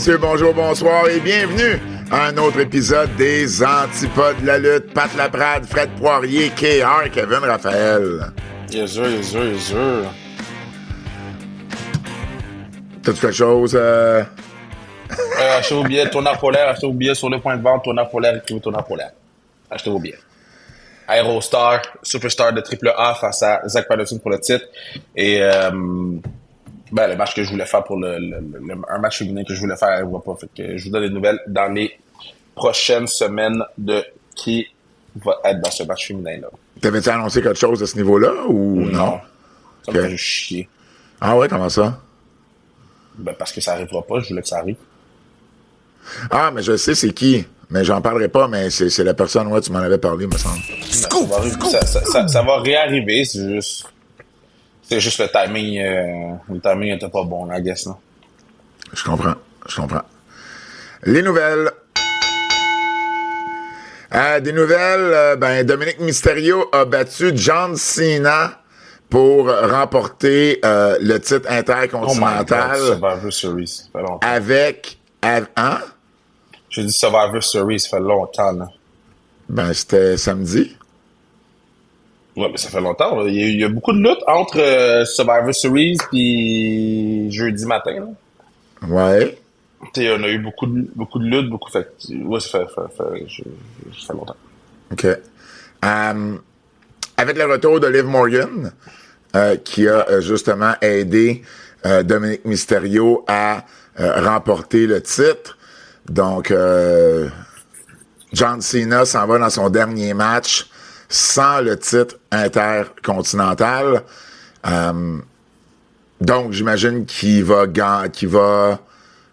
messieurs, bonjour, bonsoir et bienvenue à un autre épisode des Antipodes de la lutte. Pat Laprade, Fred Poirier, KR, Kevin Raphaël. Yes, sir, yes, sir, yes, sir. T'as-tu quelque chose? Achetez vos billets, tournage polaire, achetez vos billets sur le point de vente, tournage polaire, écrivez tournage polaire. Achetez vos billets. Aerostar, Superstar de AAA face à Zach Patterson pour le titre. Et le match que je voulais faire pour un match féminin que je voulais faire, elle voit pas. Fait que je vous donne des nouvelles dans les prochaines semaines de qui va être dans ce match féminin-là. T'avais-tu annoncé quelque chose à ce niveau-là ou non? Ça me fait juste chier. Ah ouais, comment ça? Parce que ça arrivera pas, je voulais que ça arrive. Ah, mais je sais c'est qui. Mais j'en parlerai pas, mais c'est la personne, ouais, tu m'en avais parlé, me semble. Ça va réarriver, c'est juste le timing. Le timing était pas bon, I guess, non? Je comprends. Les nouvelles. Des nouvelles, Dominic Mysterio a battu John Cena pour remporter le titre intercontinental. Survivor Series, ça fait longtemps. Avec... Hein? J'ai dit Survivor Series, ça fait longtemps, là. C'était samedi. Ouais, mais ça fait longtemps, là. Il y a beaucoup de luttes entre Survivor Series puis jeudi matin, là. Ouais. Il y en a eu beaucoup de luttes, ouais, ça fait longtemps. OK. Avec le retour de Liv Morgan, qui a justement aidé Dominic Mysterio à remporter le titre. Donc, John Cena s'en va dans son dernier match sans le titre intercontinental. Donc, j'imagine qu'il va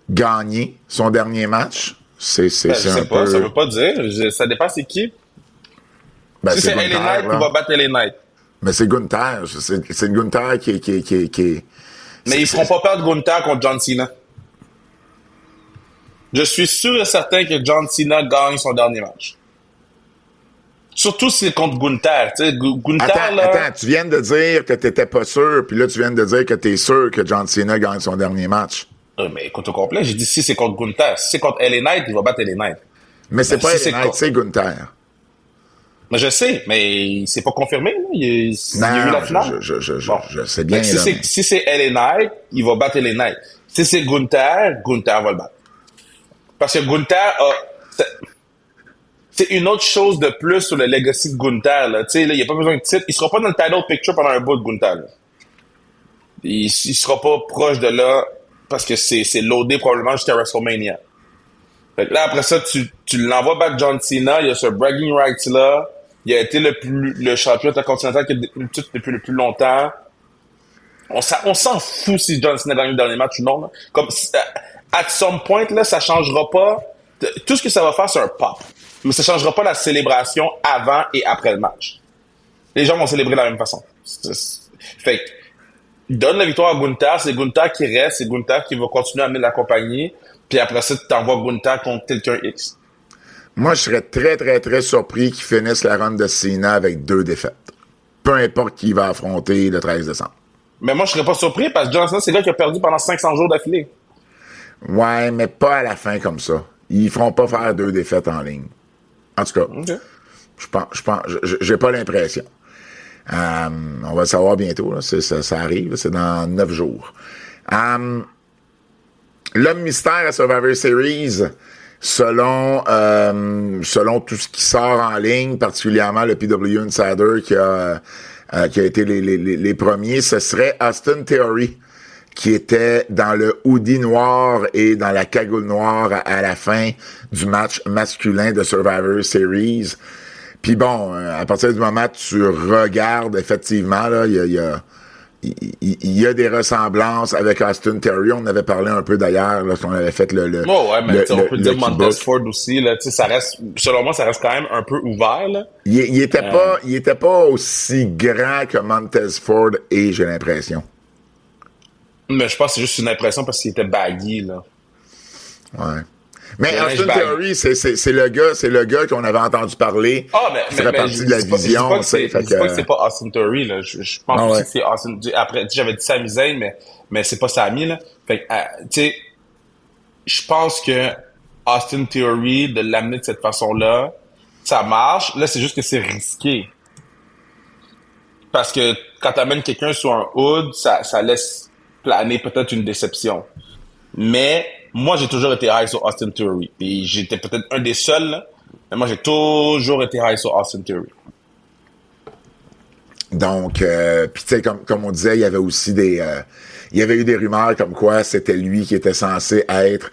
gagner son dernier match. C'est un peu... Ça veut pas dire. Ça dépend c'est qui. Si c'est LA Knight, il va battre LA Knight. Mais c'est Gunther. C'est Gunther qui... Mais ils feront pas perdre Gunther contre John Cena. Je suis sûr et certain que John Cena gagne son dernier match. Surtout si c'est contre Gunther. Tu sais, Gunther, Attends, tu viens de dire que t'étais pas sûr, puis là, tu viens de dire que t'es sûr que John Cena gagne son dernier match. Mais écoute au complet, j'ai dit si c'est contre Gunther. Si c'est contre LA Knight, il va battre LA Knight. Mais c'est pas LA Knight, c'est Gunther. Mais je sais, mais c'est pas confirmé. Là. Il y a eu la finale. Je sais bien. Si c'est LA Knight, il va battre LA Knight. Si c'est Gunther va le battre. Parce que Gunther c'est une autre chose de plus sur le legacy de Gunther. Là. Tu sais, là, il n'y a pas besoin de titre. Il sera pas dans le title picture pendant un bout de Gunther. Là. Il sera pas proche de là parce que c'est loadé probablement jusqu'à WrestleMania. Fait que là, après ça, tu l'envoies battre John Cena. Il y a ce bragging rights-là. Il a été le champion intercontinental qui a détenu le titre depuis le plus longtemps. On s'en fout si John Cena gagne le dernier match ou non. Là. Comme, at some point, là, ça changera pas. Tout ce que ça va faire, c'est un pop. Mais ça changera pas la célébration avant et après le match. Les gens vont célébrer de la même façon. Fait que, donne la victoire à Gunther. C'est Gunther qui reste. C'est Gunther qui va continuer à amener la compagnie. Puis après ça, tu t'envoies Gunther contre quelqu'un X. Moi, je serais très, très, très surpris qu'ils finissent la run de Cena avec 2 défaites. Peu importe qui va affronter le 13 décembre. Mais moi, je serais pas surpris parce que John Cena, c'est le gars qui a perdu pendant 500 jours d'affilée. Ouais, mais pas à la fin comme ça. Ils feront pas faire 2 défaites en ligne. En tout cas, okay. Je pense, j'ai pas l'impression. On va le savoir bientôt. Là. Ça arrive. C'est dans 9 jours. L'homme mystère à Survivor Series, selon tout ce qui sort en ligne, particulièrement le PW Insider qui a été les premiers, ce serait Austin Theory, qui était dans le hoodie noir et dans la cagoule noire à la fin du match masculin de Survivor Series. Puis bon, à partir du moment où tu regardes, effectivement, là, il y a des ressemblances avec Austin Theory. On en avait parlé un peu d'ailleurs lorsqu'on avait fait on peut dire Montez Ford aussi. Là, ça reste, selon moi, ça reste quand même un peu ouvert. Là. Il était pas aussi grand que Montez Ford et j'ai l'impression. Mais je pense que c'est juste une impression parce qu'il était baggy, là. Ouais. Mais Austin Theory, c'est le gars qu'on avait entendu parler. Qui ferait partie de la vision. Je dis pas que c'est pas Austin Theory, là. Je pense aussi que c'est Austin. Après, j'avais dit Sami Zayn, mais c'est pas Sami, là. Fait que, tu sais, je pense que Austin Theory, de l'amener de cette façon-là, ça marche. Là, c'est juste que c'est risqué. Parce que quand t'amènes quelqu'un sur un hood, ça laisse planer peut-être une déception. Mais moi, j'ai toujours été high sur Austin Theory. Et j'étais peut-être un des seuls, là, mais moi, j'ai toujours été high sur Austin Theory. Donc, puis tu sais, comme on disait, il y avait aussi il y avait eu des rumeurs comme quoi c'était lui qui était censé être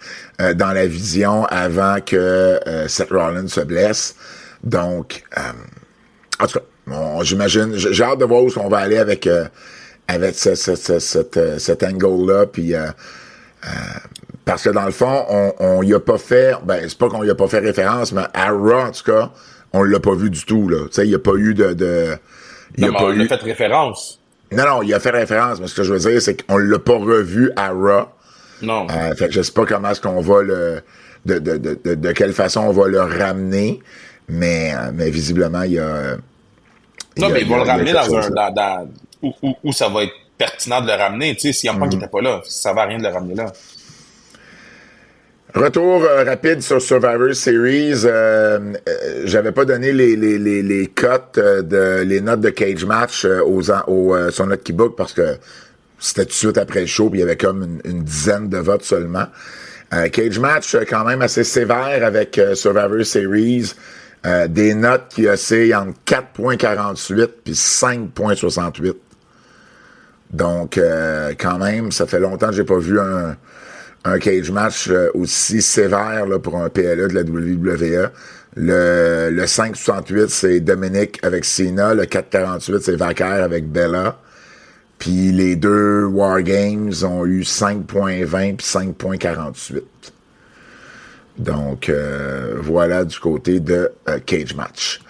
dans la vision avant que Seth Rollins se blesse. Donc, en tout cas, j'imagine, j'ai hâte de voir où on va aller avec cet angle-là, puis parce que dans le fond, on y a pas fait, ben c'est pas qu'on y a pas fait référence, mais à Raw, en tout cas, on l'a pas vu du tout, là. Tu sais, il y a pas eu il y a Non, mais pas on eu... a fait référence. Non, il a fait référence, mais ce que je veux dire, c'est qu'on l'a pas revu à Raw. Non. Fait que je sais pas comment est-ce qu'on va de quelle façon on va le ramener, mais visiblement, il y a... Non, mais ils vont le ramener quelque dans chose, où ça va être pertinent de le ramener. Tu sais, si Punk n'était pas là, ça va rien de le ramener là. Retour rapide sur Survivor Series. J'avais pas donné les cotes les notes de Cage Match sur notre Keybook parce que c'était tout de suite après le show, puis il y avait comme une dizaine de votes seulement. Cage Match quand même assez sévère avec Survivor Series. Des notes qui oscillent entre 4.48 puis 5.68. Donc quand même, ça fait longtemps que j'ai pas vu un cage match aussi sévère là, pour un PLE de la WWE. Le 5.68, c'est Dominic avec Cena. Le 4.48, c'est Vacker avec Bella. Puis les deux War Games ont eu 5.20 puis 5.48. Donc, voilà du côté de cage match.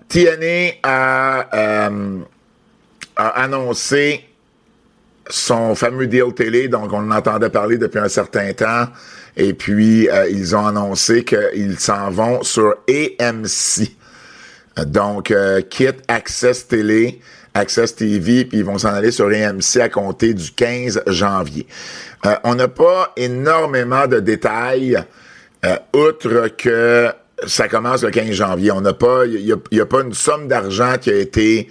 TNA a annoncé son fameux deal télé, donc on en entendait parler depuis un certain temps, et puis ils ont annoncé qu'ils s'en vont sur AMC. Donc, quitte Access Télé, Access TV, puis ils vont s'en aller sur AMC à compter du 15 janvier. On n'a pas énormément de détails, outre que ça commence le 15 janvier. On n'a pas, il y a pas une somme d'argent qui a été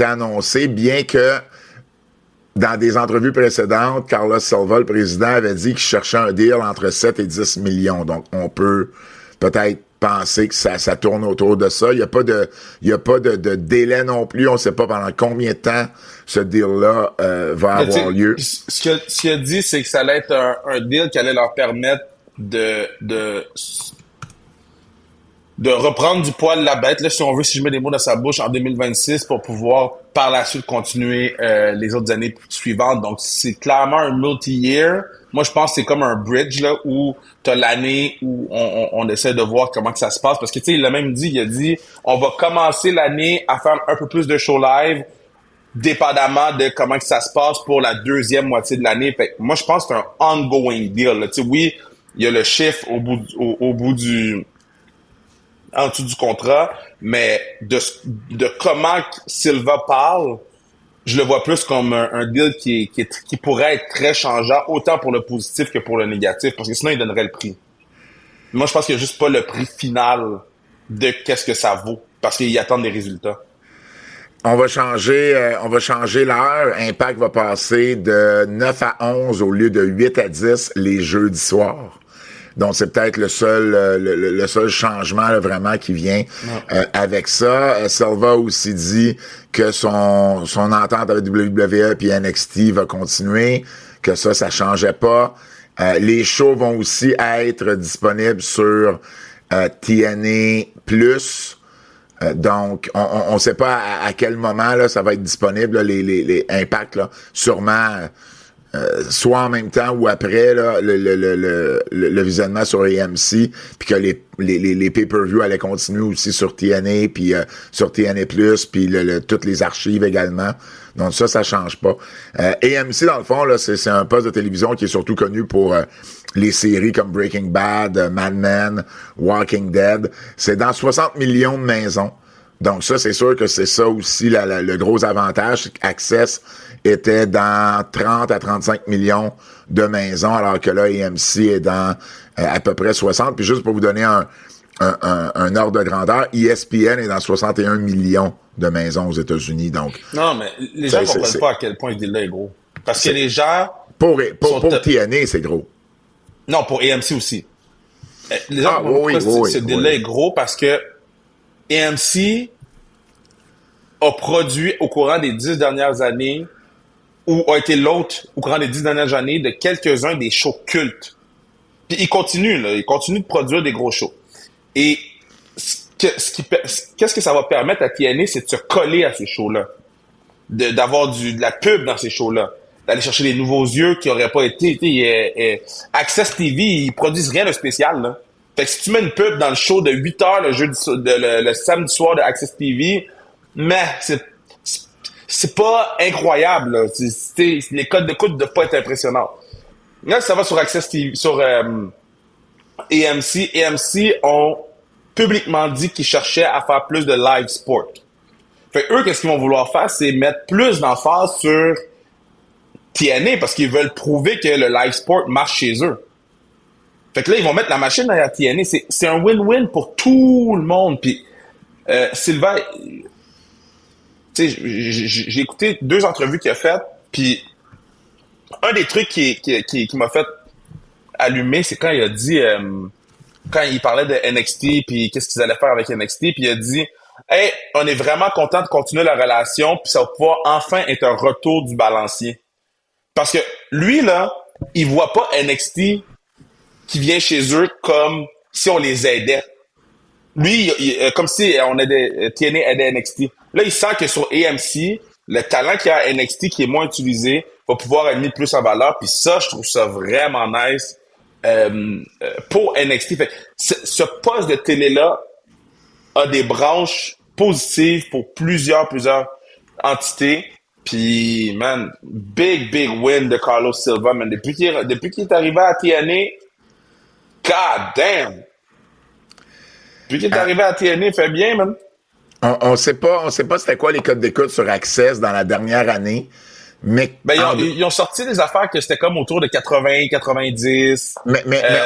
annoncée, bien que dans des entrevues précédentes, Carlos Silva, le président, avait dit qu'il cherchait un deal entre 7 et 10 millions. Donc, on peut peut-être penser que ça tourne autour de ça. Il y a pas de délai non plus. On ne sait pas pendant combien de temps ce deal-là va avoir lieu. Ce qu'il a dit, c'est que ça allait être un deal qui allait leur permettre de reprendre du poil de la bête, là, si on veut, si je mets des mots dans sa bouche, en 2026 pour pouvoir par la suite continuer les autres années suivantes. Donc, c'est clairement un multi-year. Moi, je pense que c'est comme un bridge là où t'as l'année où on essaie de voir comment que ça se passe. Parce que, tu sais, il l'a même dit, il a dit, on va commencer l'année à faire un peu plus de shows live, dépendamment de comment que ça se passe pour la deuxième moitié de l'année. Fait que moi, je pense que c'est un ongoing deal, là. Tu sais, oui, il y a le chiffre au bout du en dessous du contrat, mais de comment Silva parle, je le vois plus comme un deal qui pourrait être très changeant, autant pour le positif que pour le négatif, parce que sinon, il donnerait le prix. Moi, je pense qu'il n'y a juste pas le prix final de qu'est-ce que ça vaut, parce qu'ils attendent des résultats. On va changer l'heure. Impact va passer de 9 à 11 au lieu de 8 à 10 les jeudis soirs. Donc, c'est peut-être le seul changement là, vraiment qui vient avec ça. Silva a aussi dit que son entente avec WWE puis NXT va continuer, que ça changeait pas. Les shows vont aussi être disponibles sur TNA+. Donc, on sait pas à quel moment là ça va être disponible, là, les impacts, là, sûrement... soit en même temps ou après là, le visionnement sur AMC, puis que les pay-per-view allaient continuer aussi sur TNA, puis sur TNA+, puis toutes les archives également. Donc ça change pas. AMC, dans le fond, là, c'est un poste de télévision qui est surtout connu pour les séries comme Breaking Bad, Mad Men, Walking Dead. C'est dans 60 millions de maisons. Donc ça, c'est sûr que c'est ça aussi le gros avantage. Access était dans 30 à 35 millions de maisons, alors que là, AMC est dans à peu près 60. Puis juste pour vous donner un ordre de grandeur, ESPN est dans 61 millions de maisons aux États-Unis. Donc, Non, mais les gens ne comprennent pas à quel point ce deal-là est gros. Parce que les gens... Pour TNA, c'est gros. Non, pour AMC aussi. Les gens ce deal-là est gros parce que AMC a produit au courant des 10 dernières années ou a été l'hôte au courant des 10 dernières années de quelques-uns des shows cultes. Puis il continue de produire des gros shows. Et qu'est-ce que ça va permettre à TNA, c'est de se coller à ces shows-là. D'avoir de la pub dans ces shows-là. D'aller chercher des nouveaux yeux qui auraient pas été... Access TV, ils produisent rien de spécial, là. Fait que si tu mets une pub dans le show de 8 heures le samedi soir de Access TV, mais c'est pas incroyable, là. Les codes d'écoute ne doivent pas être impressionnants. Là, ça va sur Access TV, sur AMC. AMC ont publiquement dit qu'ils cherchaient à faire plus de live sport. Fait eux, qu'est-ce qu'ils vont vouloir faire, c'est mettre plus d'emphase sur TNA parce qu'ils veulent prouver que le live sport marche chez eux. Fait que là, ils vont mettre la machine derrière TNA. C'est un win-win pour tout le monde. Puis Silva, tu sais, j'ai écouté 2 entrevues qu'il a faites, puis un des trucs qui m'a fait allumer, c'est quand il a dit, quand il parlait de NXT, puis qu'est-ce qu'ils allaient faire avec NXT, puis il a dit, hey, on est vraiment content de continuer la relation, puis ça va pouvoir enfin être un retour du balancier. Parce que lui, là, il voit pas NXT qui vient chez eux comme si on les aidait. Lui, comme si on aidait, TNA aidait NXT. Là, il sent que sur AMC, le talent qu'il y a à NXT qui est moins utilisé va pouvoir être mis plus en valeur. Puis ça, je trouve ça vraiment nice pour NXT. Fait que ce poste de télé-là a des branches positives pour plusieurs entités. Puis, man, big win de Carlos Silva, man. Depuis qu'il est arrivé à TNA, god damn! Depuis qu'il est arrivé à TNA, il fait bien, man. On sait pas c'était quoi les codes d'écoute sur Access dans la dernière année, mais... Ben, ils ont sorti des affaires que c'était comme autour de 80, 90. Mais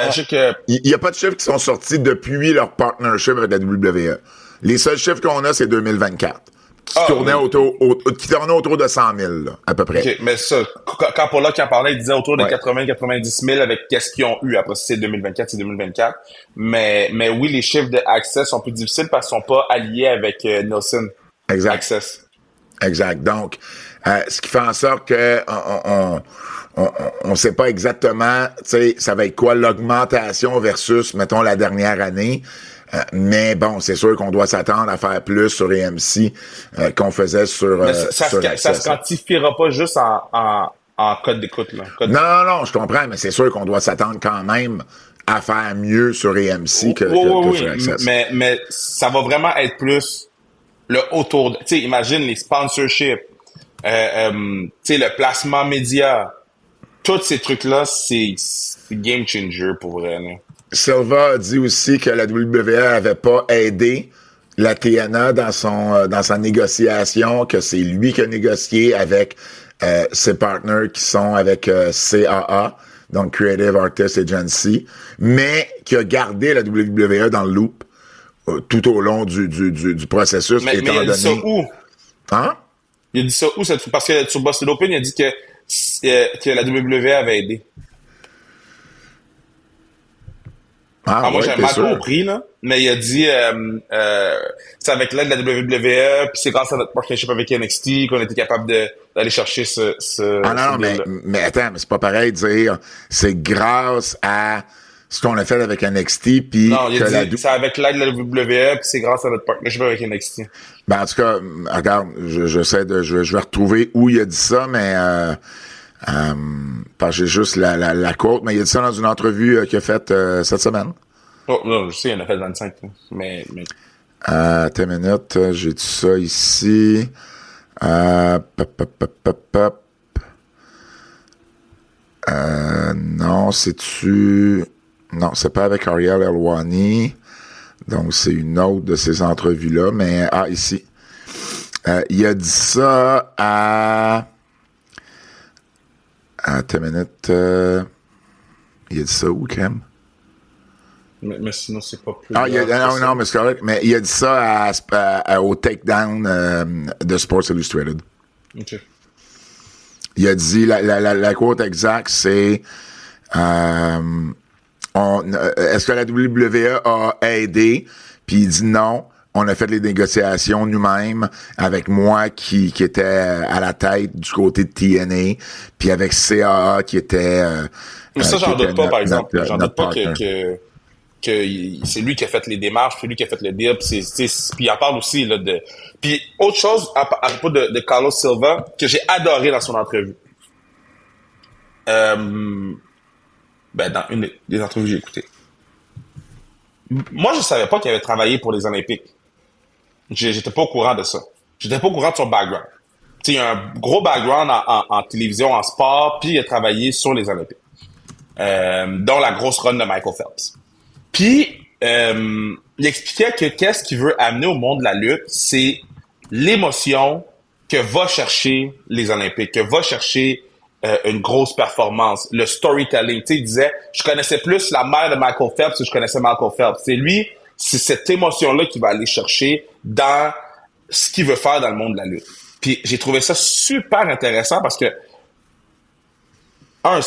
je sais que... il y a pas de chiffres qui sont sortis depuis leur partnership avec la WWE. Les seuls chiffres qu'on a, c'est 2024. Qui tournait autour de 100 000, là, à peu près. OK, mais ça, quand Paula qui en parlait, il disait autour de 80-90 000 avec qu'est-ce qu'ils ont eu. Après, si c'est 2024, c'est 2024. Mais oui, les chiffres de Access sont plus difficiles parce qu'ils sont pas alliés avec Nielsen. Exact. Access. Exact. Donc, ce qui fait en sorte que on sait pas exactement, tu sais, ça va être quoi l'augmentation versus, mettons, la dernière année. Mais bon, c'est sûr qu'on doit s'attendre à faire plus sur AMC qu'on faisait sur mais ça se quantifiera pas juste en code d'écoute, là. Non, je comprends, mais c'est sûr qu'on doit s'attendre quand même à faire mieux sur AMC que sur Access. Mais ça va vraiment être plus le autour de... Tu sais, imagine les sponsorships, tu sais, le placement média. Tous ces trucs-là, c'est game changer pour vrai, là. Silva a dit aussi que la WWE avait pas aidé la TNA dans sa négociation, que c'est lui qui a négocié avec ses partenaires qui sont avec CAA, donc Creative Artists Agency, mais qui a gardé la WWE dans le loop tout au long du processus. Mais il a dit ça où? Hein? Il a dit ça où? Parce que sur Busted Open, il a dit que la WWE avait aidé. Moi, j'ai mal compris, là. Mais il a dit, c'est avec l'aide de la WWE, puis c'est grâce à notre partnership avec NXT qu'on a été capable d'aller chercher mais attends, mais c'est pas pareil de dire, c'est grâce à ce qu'on a fait avec NXT, puis... Non, il a dit, c'est avec l'aide de la WWE, puis c'est grâce à notre partnership avec NXT. Ben, en tout cas, regarde, je vais retrouver où il a dit ça, mais... parce que j'ai juste la quote, mais il a dit ça dans une entrevue qu'il a faite cette semaine. Oh, non, je sais, il en a fait 25. Mais... T'as une minute, j'ai dit ça ici. Non, c'est-tu... Non, c'est pas avec Ariel Helwani. Donc, c'est une autre de ces entrevues-là. Mais, ici. Il a dit ça à... Attends une minute. Il a dit ça où, Cam? Mais sinon, c'est pas plus... Non, mais c'est correct. Mais il a dit ça au takedown de Sports Illustrated. OK. Il a dit, la quote exacte, c'est... est-ce que la WWE a aidé? Puis il dit non. On a fait les négociations nous-mêmes avec moi qui était à la tête du côté de TNA, puis avec CAA qui était... Mais ça, j'en doute pas, par exemple. J'en doute pas que c'est lui qui a fait les démarches, c'est lui qui a fait le deal, puis il en parle aussi là, de... Puis autre chose à propos de Carlos Silva, que j'ai adoré dans son entrevue. Dans une des entrevues que j'ai écoutées. Moi, je savais pas qu'il avait travaillé pour les Olympiques. J'étais pas au courant de ça. J'étais pas au courant de son background. Tu sais, il a un gros background en télévision, en sport, puis il a travaillé sur les Olympiques. Dont la grosse run de Michael Phelps. Puis, il expliquait que qu'est-ce qu'il veut amener au monde de la lutte, c'est l'émotion que va chercher les Olympiques, que va chercher une grosse performance, le storytelling. Tu sais, il disait, je connaissais plus la mère de Michael Phelps que je connaissais Michael Phelps. C'est lui, c'est cette émotion-là qu'il va aller chercher dans ce qu'il veut faire dans le monde de la lutte. Puis j'ai trouvé ça super intéressant parce que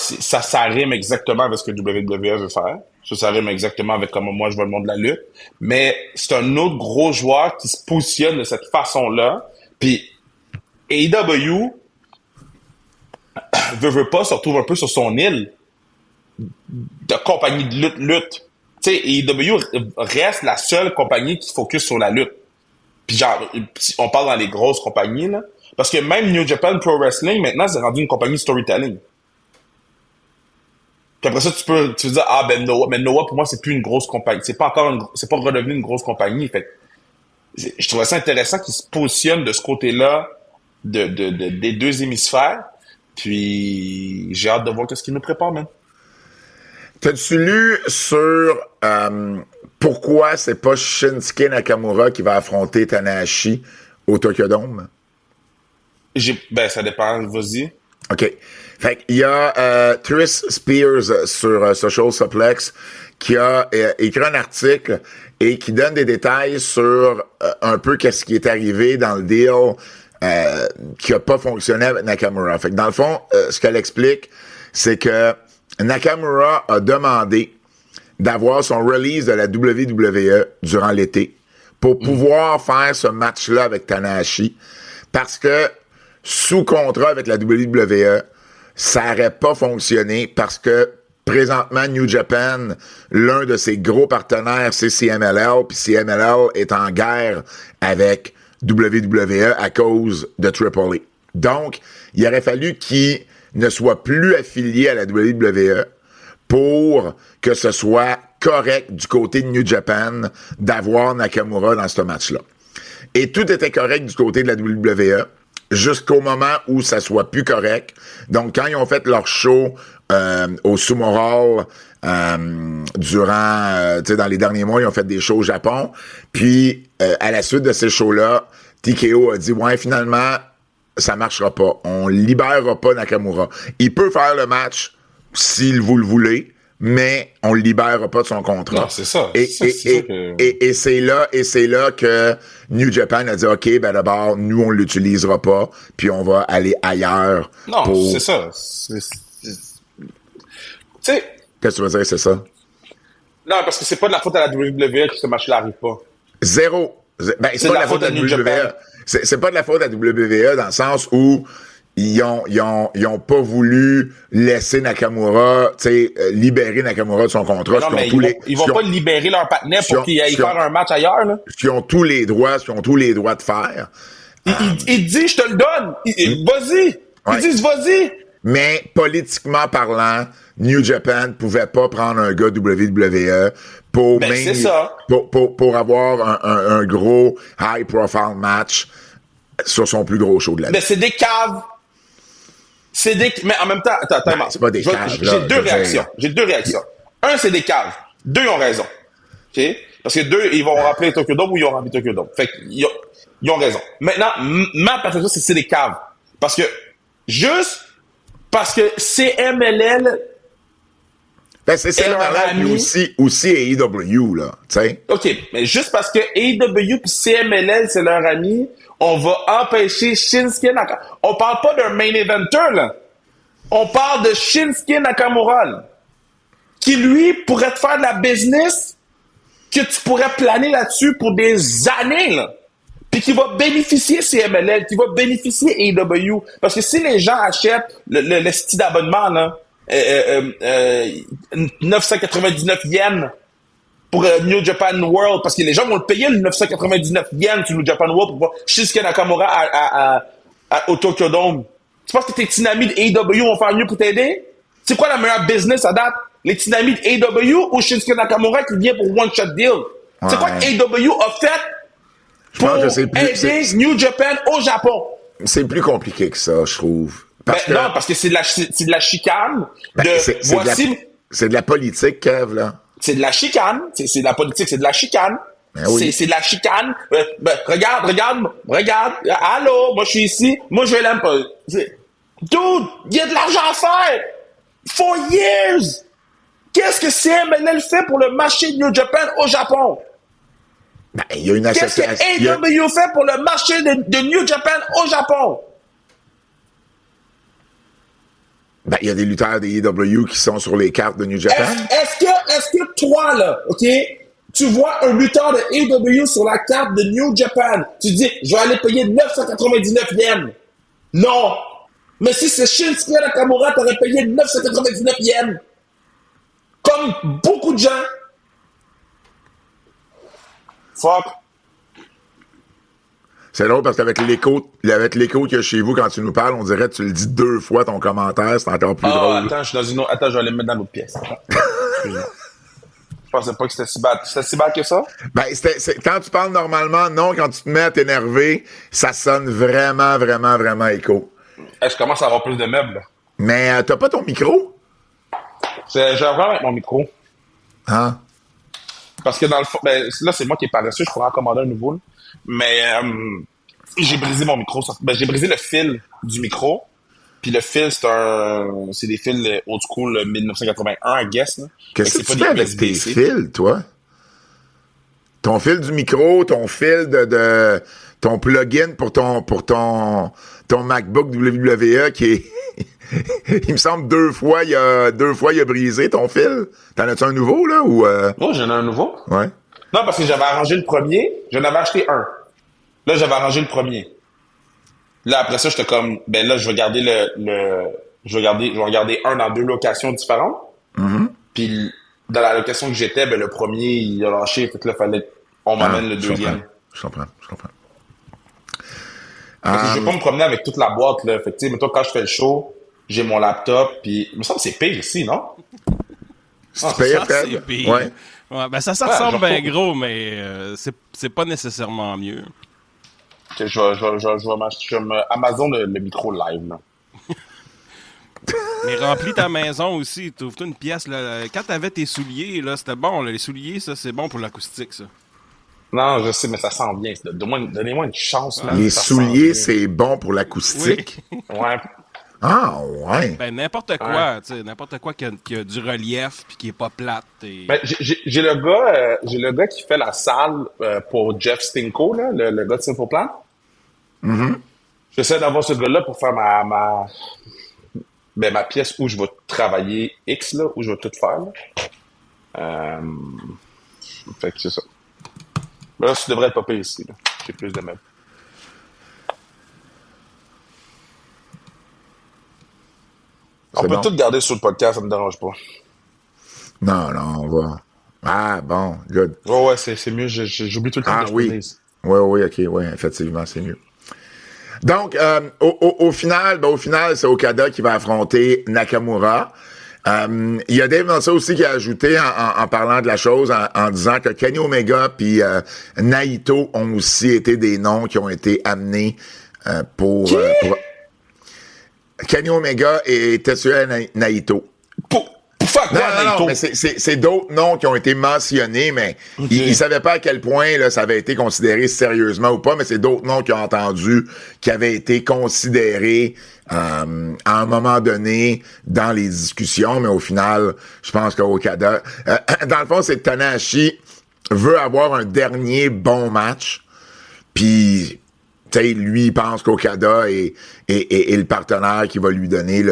ça rime exactement avec ce que WWE veut faire. Ça rime exactement avec comment moi je vois le monde de la lutte. Mais c'est un autre gros joueur qui se positionne de cette façon-là. Puis AEW veut pas se retrouve un peu sur son île de compagnie de lutte. Tu sais, AEW reste la seule compagnie qui focus sur la lutte. Puis genre, on parle dans les grosses compagnies, là. Parce que même New Japan Pro Wrestling, maintenant, c'est rendu une compagnie de storytelling. Puis après ça, tu veux dire, Noah. Mais Noah, pour moi, c'est plus une grosse compagnie. C'est pas redevenu une grosse compagnie. Fait que, je trouvais ça intéressant qu'ils se positionnent de ce côté-là des deux hémisphères. Puis, j'ai hâte de voir ce qu'ils nous préparent, man. T'as-tu lu sur pourquoi c'est pas Shinsuke Nakamura qui va affronter Tanahashi au Tokyo Dome? Ça dépend. Vas-y. OK. Fait qu'il y a Trish Spears sur Social Suplex qui a écrit un article et qui donne des détails sur un peu qu'est-ce qui est arrivé dans le deal qui a pas fonctionné avec Nakamura. Fait que dans le fond, ce qu'elle explique, c'est que Nakamura a demandé d'avoir son release de la WWE durant l'été pour pouvoir faire ce match-là avec Tanahashi parce que sous contrat avec la WWE, ça n'aurait pas fonctionné parce que présentement, New Japan, l'un de ses gros partenaires, c'est CMLL, puis CMLL est en guerre avec WWE à cause de Triple A. Donc, il aurait fallu qu'il ne soit plus affilié à la WWE pour que ce soit correct du côté de New Japan d'avoir Nakamura dans ce match-là. Et tout était correct du côté de la WWE jusqu'au moment où ça soit plus correct. Donc, quand ils ont fait leur show au Sumo Hall durant, dans les derniers mois, ils ont fait des shows au Japon. Puis, à la suite de ces shows-là, TKO a dit, ouais, finalement, ça marchera pas. On libérera pas Nakamura. Il peut faire le match si vous le voulez, mais on le libérera pas de son contrat. Non, c'est ça. Et c'est là que New Japan a dit, OK, ben d'abord, nous, on l'utilisera pas, puis on va aller ailleurs. Non, c'est ça. Tu sais... Qu'est-ce que tu veux dire, c'est ça? Non, parce que c'est pas de la faute à la WWE que ce match-là arrive pas. Zéro. Ben, c'est pas de la faute à la WWE. C'est pas de la faute à la WWE dans le sens où ils ont pas voulu laisser Nakamura, libérer Nakamura de son contrat. Non, mais ils vont pas libérer leur partenaire pour qu'il aille faire un match ailleurs, là. Ils ont tous les droits de faire. Il dit, je te le donne. Vas-y. Ouais. Ils disent, vas-y. Mais, politiquement parlant, New Japan pouvait pas prendre un gars WWE pour pour avoir un gros high profile match sur son plus gros show de l'année. Mais c'est des caves. Mais en même temps, attends, c'est pas des caves. J'ai deux réactions. Un, c'est des caves. Deux, ils ont raison. OK? Parce que 2, ils vont rappeler Tokyo Dome ou ils ont rempli Tokyo Dome. Fait qu'ils ils ont raison. Maintenant, ma perception, c'est des caves. Parce que, juste parce que CMLL Ben, c'est CMLL puis aussi AEW, là, tu sais. OK, mais juste parce que AEW puis CMLL, c'est leur ami, on va empêcher Shinsuke Nakamura. On parle pas d'un main eventer, là. On parle de Shinsuke Nakamura, là, qui, lui, pourrait te faire de la business que tu pourrais planer là-dessus pour des années, là. Puis qui va bénéficier CMLL, qui va bénéficier AEW. Parce que si les gens achètent le style d'abonnement, là, 999 yens pour New Japan World, parce que les gens vont le payer le 999 yens sur New Japan World pour voir Shinsuke Nakamura au Tokyo Dome. Tu penses que tes tinamis de AEW vont faire mieux pour t'aider? C'est quoi la meilleure business à date? Les tinamis de AEW ou Shinsuke Nakamura qui vient pour One Shot Deal? Ouais. C'est quoi que AEW a fait pour aider New Japan au Japon? C'est plus compliqué que ça, je trouve. Non, parce que c'est de la chicane. C'est de la politique, Kev, là. C'est de la chicane. C'est de la politique, c'est de la chicane. Ben oui. C'est de la chicane. Regarde. Allô, moi, je suis ici. Moi, je l'aime pas. Dude, il y a de l'argent à faire. For years. Qu'est-ce que CMLL fait pour le marché de New Japan au Japon? Ben, il y a une association. Qu'est-ce que AEW fait pour le marché de New Japan au Japon? Ben, il y a des lutteurs des AEW qui sont sur les cartes de New Japan. Est-ce que toi, là, OK, tu vois un lutteur de AEW sur la carte de New Japan, tu dis, je vais aller payer 999 yens. Non. Mais si c'est Shinsuke Nakamura, t'aurais payé 999 yens. Comme beaucoup de gens. Fuck. C'est drôle parce qu'avec l'écho qu'il y a chez vous quand tu nous parles, on dirait que tu le dis 2 fois ton commentaire, c'est encore plus drôle. Attends, je suis dans une autre. Attends, je vais aller me mettre dans l'autre pièce. Excuse-moi. Je pensais pas que c'était si bad. C'était si bad que ça? Ben, quand tu parles normalement, non, quand tu te mets à t'énerver, ça sonne vraiment, vraiment, vraiment écho. Je commence à avoir plus de meubles, là. Mais t'as pas ton micro? J'ai vraiment avec mon micro. Hein? Parce que dans le fond, ben, là, c'est moi qui ai paresseux, je pourrais en commander un nouveau, là. Mais j'ai brisé mon micro. J'ai brisé le fil du micro. Puis le fil, c'est des fils old school 1981, I guess. Là. Qu'est-ce que tu fais avec tes fils, toi? Ton fil du micro, ton fil de ton plugin pour ton MacBook WWE qui est... Il me semble 2 fois, il a brisé ton fil. T'en as-tu un nouveau, là? Ou Oh, j'en ai un nouveau. Ouais. Non, parce que j'avais arrangé le premier. J'en avais acheté un. Là, j'avais arrangé le premier. Là, après ça, j'étais comme, ben là, je vais garder je vais regarder un dans 2 locations différentes. Mm-hmm. Puis, dans la location que j'étais, ben le premier, il a lâché. Fait que là, on m'amène le deuxième. Je comprends. Parce que je vais pas me promener avec toute la boîte, là. Fait que, tu sais, mettons, quand je fais le show, j'ai mon laptop, puis il me semble que c'est pire ici, non? C'est pire. Ouais. Ouais, ben ça ressemble bien gros, mais c'est pas nécessairement mieux. Okay, je vais Amazon le micro live, là. Mais remplis ta maison aussi. T'ouvres une pièce, là. Quand t'avais tes souliers, là, c'était bon. Là, les souliers, ça, c'est bon pour l'acoustique, ça. Non, je sais, mais ça sent bien. Donnez-moi une chance, man. Les souliers, c'est bon pour l'acoustique? Oui. Ouais. Ah, ouais. Ben, n'importe quoi, tu sais, n'importe quoi qui a du relief puis qui est pas plate. Et... Ben, j'ai le gars qui fait la salle pour Jeff Stinko, là, le gars de Simple Plan. Mm-hmm. J'essaie d'avoir ce gars-là pour faire ma pièce où je vais travailler X, là, où je vais tout faire, là. Fait que c'est ça. Mais là, tu devrais être pas payé ici, là. J'ai plus de meubles. On peut tout garder sur le podcast, ça me dérange pas. Non, on va. Ah, bon, good. Ouais, c'est mieux. J'oublie tout le temps que je oui. Oui, OK, oui, effectivement, c'est mieux. Donc, au final, c'est Okada qui va affronter Nakamura. Il y a Dave Meltzer aussi qui a ajouté en parlant de la chose, en disant que Kenny Omega puis Naito ont aussi été des noms qui ont été amenés pour Kenny Omega et Tetsuya Naito. Fuck Non, quoi, non, Naito? mais c'est d'autres noms qui ont été mentionnés, mais ils savaient pas à quel point là, ça avait été considéré sérieusement ou pas, mais c'est d'autres noms qui ont entendu qui avaient été considérés à un moment donné dans les discussions, mais au final, je pense qu'Okada... dans le fond, c'est que Tanahashi veut avoir un dernier bon match, puis... T'sais, lui, il pense qu'Okada est le partenaire qui va lui donner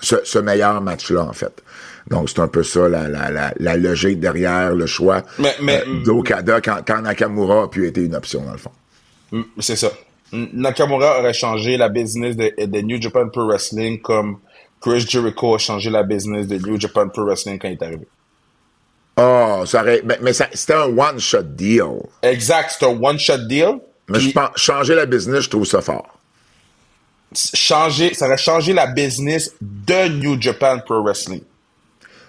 ce meilleur match-là, en fait. Donc, c'est un peu ça, la logique derrière le choix d'Okada quand Nakamura a pu être une option, dans le fond. C'est ça. Nakamura aurait changé la business de New Japan Pro Wrestling comme Chris Jericho a changé la business de New Japan Pro Wrestling quand il est arrivé. Oh, ça aurait... Mais c'était un one-shot deal. Exact, c'est un one-shot deal. Mais je pense, changer la business, je trouve ça fort. Ça aurait changé la business de New Japan Pro Wrestling.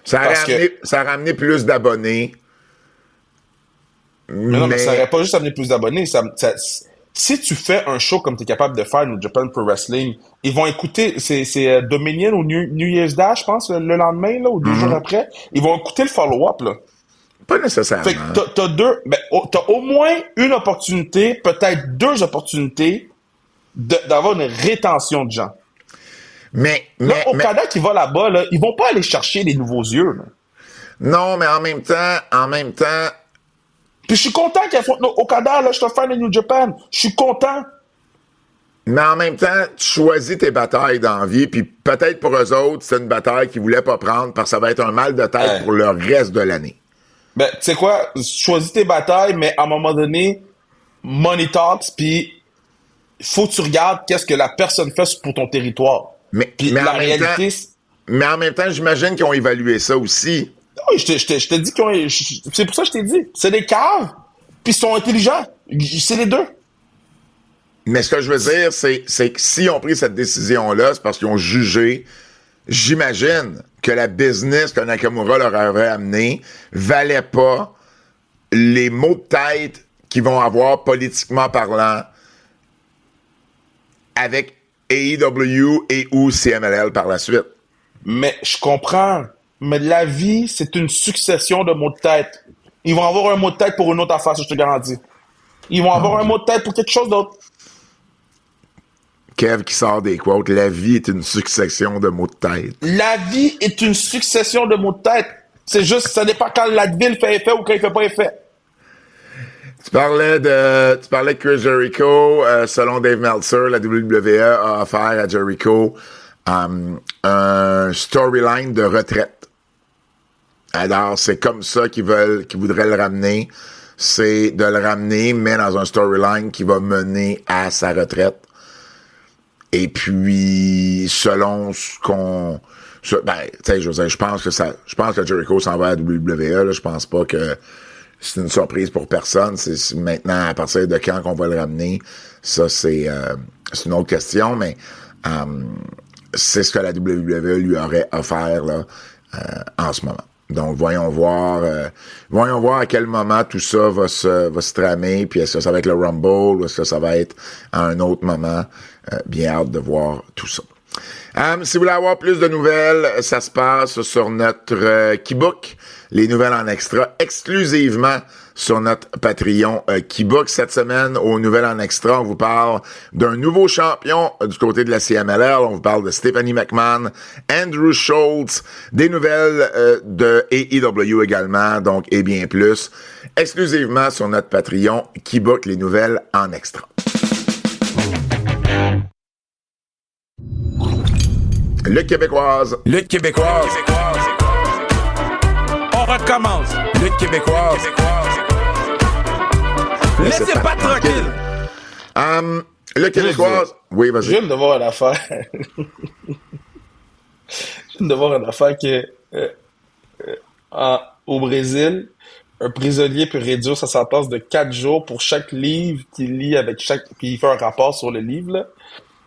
Ça a ramené plus d'abonnés. Mais ça n'aurait pas juste amené plus d'abonnés. Si tu fais un show comme tu es capable de faire New Japan Pro Wrestling, ils vont écouter, c'est Dominion ou New Year's Dash, je pense, le lendemain, là, ou 2 jours après. Ils vont écouter le follow-up, là. Pas nécessairement. Fait que t'as au moins une opportunité, peut-être 2 opportunités d'avoir une rétention de gens. Mais Okada qui va là-bas, là, ils vont pas aller chercher les nouveaux yeux, là. Non, mais en même temps. Puis je suis content qu'il affronte Okada, là, je suis un fan de New Japan. Je suis content. Mais en même temps, tu choisis tes batailles dans la vie, puis peut-être pour eux autres, c'est une bataille qu'ils voulaient pas prendre parce que ça va être un mal de tête pour le reste de l'année. Ben, tu sais quoi? Choisis tes batailles, mais à un moment donné, money talks, puis faut que tu regardes qu'est-ce que la personne fait pour ton territoire. Mais en même temps, j'imagine qu'ils ont évalué ça aussi. Oui, je te dis qu'ils ont... C'est pour ça que je t'ai dit. C'est des caves, puis ils sont intelligents. C'est les deux. Mais ce que je veux dire, c'est que s'ils ont pris cette décision-là, c'est parce qu'ils ont jugé, j'imagine, que la business que Nakamura leur avait amené valait pas les mots de tête qu'ils vont avoir politiquement parlant avec AEW et ou CMLL par la suite. Mais je comprends. Mais la vie, c'est une succession de mots de tête. Ils vont avoir un mot de tête pour une autre affaire, ça, je te garantis. Ils vont avoir un mot de tête pour quelque chose d'autre. Kev qui sort des quotes, la vie est une succession de mots de tête. La vie est une succession de mots de tête. C'est juste, ça dépend quand l'Advil fait effet ou quand il fait pas effet. Tu parlais de Chris Jericho. Selon Dave Meltzer, la WWE a offert à Jericho un storyline de retraite. Alors, c'est comme ça qu'ils voudraient le ramener. C'est de le ramener, mais dans un storyline qui va mener à sa retraite. Et puis, selon ce qu'on... tu sais, je pense que Jericho s'en va à la WWE, là. Je pense pas que c'est une surprise pour personne. C'est maintenant, à partir de quand qu'on va le ramener, ça, c'est une autre question, mais c'est ce que la WWE lui aurait offert, là, en ce moment. Donc, voyons voir à quel moment tout ça va se tramer, puis est-ce que ça va être le Rumble, ou est-ce que ça va être à un autre moment. Bien hâte de voir tout ça. Si vous voulez avoir plus de nouvelles, ça se passe sur notre Keybook. Les nouvelles en extra, exclusivement sur notre Patreon Keybook. Cette semaine, aux nouvelles en extra, on vous parle d'un nouveau champion du côté de la CMLL. On vous parle de Stephanie McMahon, Andrew Schultz, des nouvelles de AEW également, donc et bien plus. Exclusivement sur notre Patreon Keybook, les nouvelles en extra. Lutte québécoise. Lutte québécoise. On recommence. Lutte québécoise. Laissez pas tranquille. Lutte québécoise. Oui, vas-y. Je viens de voir l'affaire. Je viens de voir une affaire que au Brésil, un prisonnier peut réduire sa sentence de 4 jours pour chaque livre qu'il lit avec chaque... Puis il fait un rapport sur le livre, là.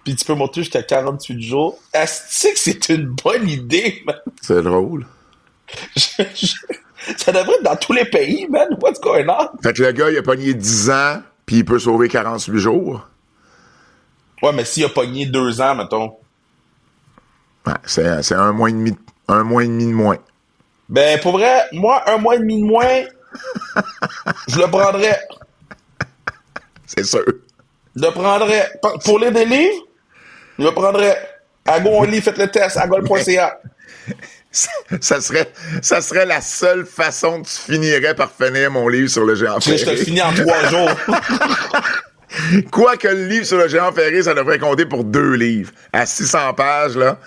Puis tu peux monter jusqu'à 48 jours. Est-ce que c'est une bonne idée, man? C'est drôle. Ça devrait être dans tous les pays, man. What's going on? Fait que le gars, il a pogné 10 ans, puis il peut sauver 48 jours. Ouais, mais s'il a pogné 2 ans, mettons. Ouais, c'est un mois et demi Un mois et demi de moins. Ben, pour vrai, moi, 1 mois et demi de moins, je le prendrais. C'est sûr. Je le prendrais. Pour lire des livres, je le prendrais. À Go on lit, faites le test, à gol.ca. Ça serait la seule façon que tu finirais par finir mon livre sur le géant Je te ferré. le finis en 3 jours. Quoique le livre sur le géant ferré, ça devrait compter pour 2 livres. À 600 pages, là,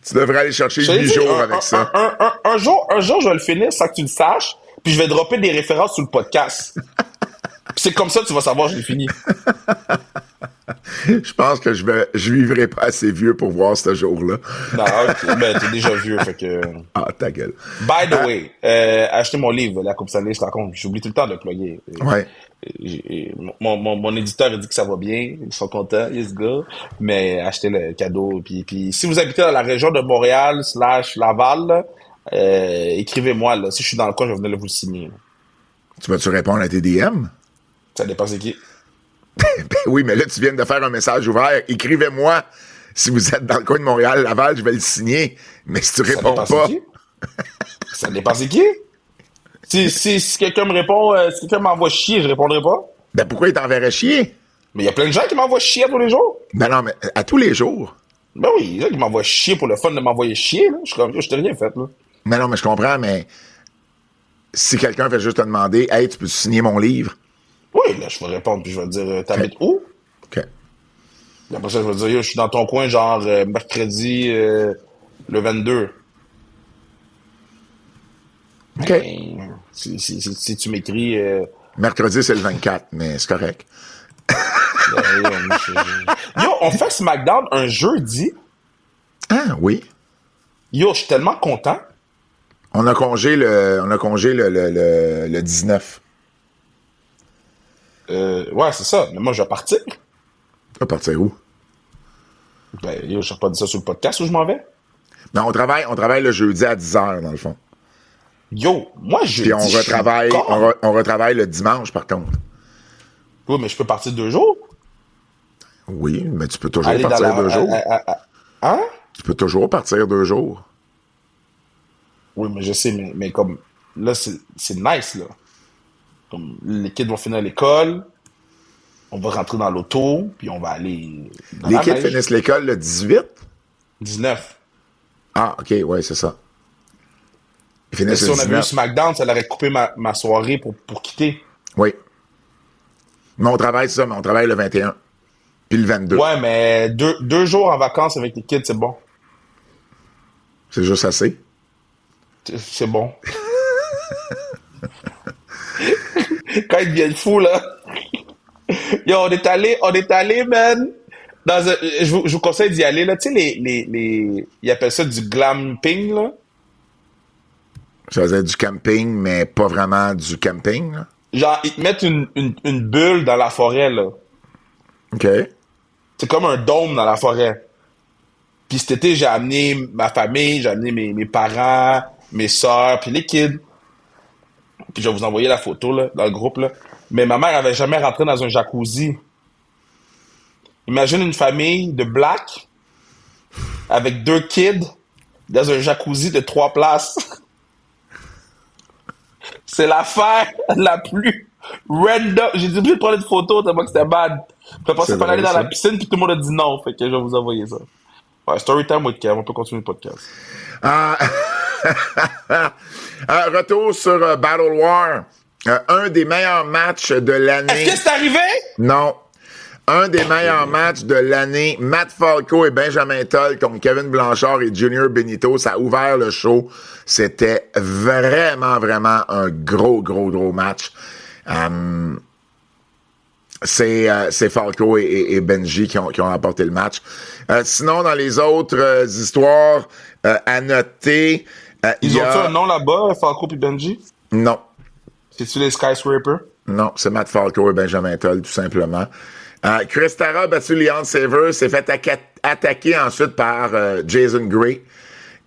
tu devrais aller chercher Je te 8 dis, jours avec ça. Un jour, je vais le finir sans que tu le saches, puis je vais dropper des références sur le podcast. Puis c'est comme ça que tu vas savoir que je l'ai fini. Je pense que je vivrai pas assez vieux pour voir ce jour-là. Non, ok, ben t'es déjà vieux, fait que... Ah, ta gueule. By the way, achetez mon livre, La Coupe Stanley, je te raconte. J'oublie tout le temps de le plugger. Ouais. Mon éditeur a dit que ça va bien, ils sont contents, yes go, mais achetez le cadeau. Puis si vous habitez dans la région de Montréal / Laval, là, écrivez-moi, là. Si je suis dans le coin, je vais venir vous le signer. Tu vas-tu répondre à tes DM? Ça dépend c'est qui. Ben oui, mais là, tu viens de faire un message ouvert. Écrivez-moi. Si vous êtes dans le coin de Montréal, Laval, je vais le signer. Mais si tu réponds Ça dépend pas... c'est qui. Ça dépend c'est qui. Si quelqu'un me répond, si quelqu'un m'envoie chier, je répondrai pas. Ben pourquoi il t'enverrait chier? Mais il y a plein de gens qui m'envoient chier à tous les jours. Ben non, mais à tous les jours. Ben oui, il y a des gens qui m'envoient chier pour le fun de m'envoyer chier, là. Je suis comme, je t'ai rien fait, là. Ben non, mais je comprends, mais si quelqu'un fait juste te demander « Hey, tu peux signer mon livre? » Oui, là, je vais répondre, puis je vais te dire, t'habites où? OK. Puis après ça, je vais te dire, yo, je suis dans ton coin, genre, mercredi, le 22. OK. Ben, si tu m'écris, Mercredi, c'est le 24, mais c'est correct. Yo, on fait SmackDown un jeudi. Ah, oui. Yo, je suis tellement content. On a congé le 19. Ouais, c'est ça. Mais moi, je vais partir. Tu vas partir où? Ben, yo, je n'ai pas dit ça sur le podcast où je m'en vais. Non, on travaille le jeudi à 10h, dans le fond. Yo, moi, jeudi, Puis on retravaille, je suis on retravaille le dimanche, par contre. Oui, mais je peux partir 2 jours. Oui, mais tu peux toujours Aller partir dans 2 jours. Hein? Tu peux toujours partir 2 jours. Oui, mais je sais, mais comme, là, c'est nice, là. Comme, les kids vont finir l'école, on va rentrer dans l'auto, puis on va aller dans Les la kids neige. finissent l'école le 18? 19. Ah, OK, ouais, c'est ça. Ils Mais finissent si le on avait eu 19. SmackDown, ça aurait coupé ma soirée pour quitter. Oui. Mais on travaille ça, mais on travaille le 21. Puis le 22. Ouais, mais 2 jours en vacances avec les kids, c'est bon. C'est juste assez. C'est bon. Quand ils deviennent fous, là. Yo, on est allé, man. Je vous conseille d'y aller, là. Tu sais, ils appellent ça du glamping, là. Ça faisait du camping, mais pas vraiment du camping, là. Genre, ils te mettent une bulle dans la forêt, là. OK. C'est comme un dôme dans la forêt. Puis cet été, j'ai amené ma famille, j'ai amené mes parents, mes sœurs, puis les kids. Puis je vais vous envoyer la photo, là, dans le groupe, là. Mais ma mère avait jamais rentré dans un jacuzzi. Imagine une famille de blacks avec 2 kids dans un jacuzzi de 3 places. C'est l'affaire la plus random. J'ai dit, obligé de prendre une photo tellement que c'était bad. Je pensais C'est pas aller drôle, dans ça. la piscine, puis tout le monde a dit non. Fait que je vais vous envoyer ça. Ouais, story time with Kev. On peut continuer le podcast. Retour sur Battle War. Un des meilleurs matchs de l'année. Est-ce que c'est arrivé? Non. Un des meilleurs matchs de l'année. Matt Falco et Benjamin Toll contre Kevin Blanchard et Junior Benito. Ça a ouvert le show. C'était vraiment, vraiment un gros match. C'est Falco et Benji qui ont apporté le match. Sinon, dans les autres histoires à noter, il Ils y ont-tu a... un nom là-bas, Falco et Benji? Non. C'est-tu les Skyscraper? Non, c'est Matt Falco et Benjamin Toll, tout simplement. Chris Tara a battu Leon Saver, s'est fait attaquer ensuite par Jason Gray.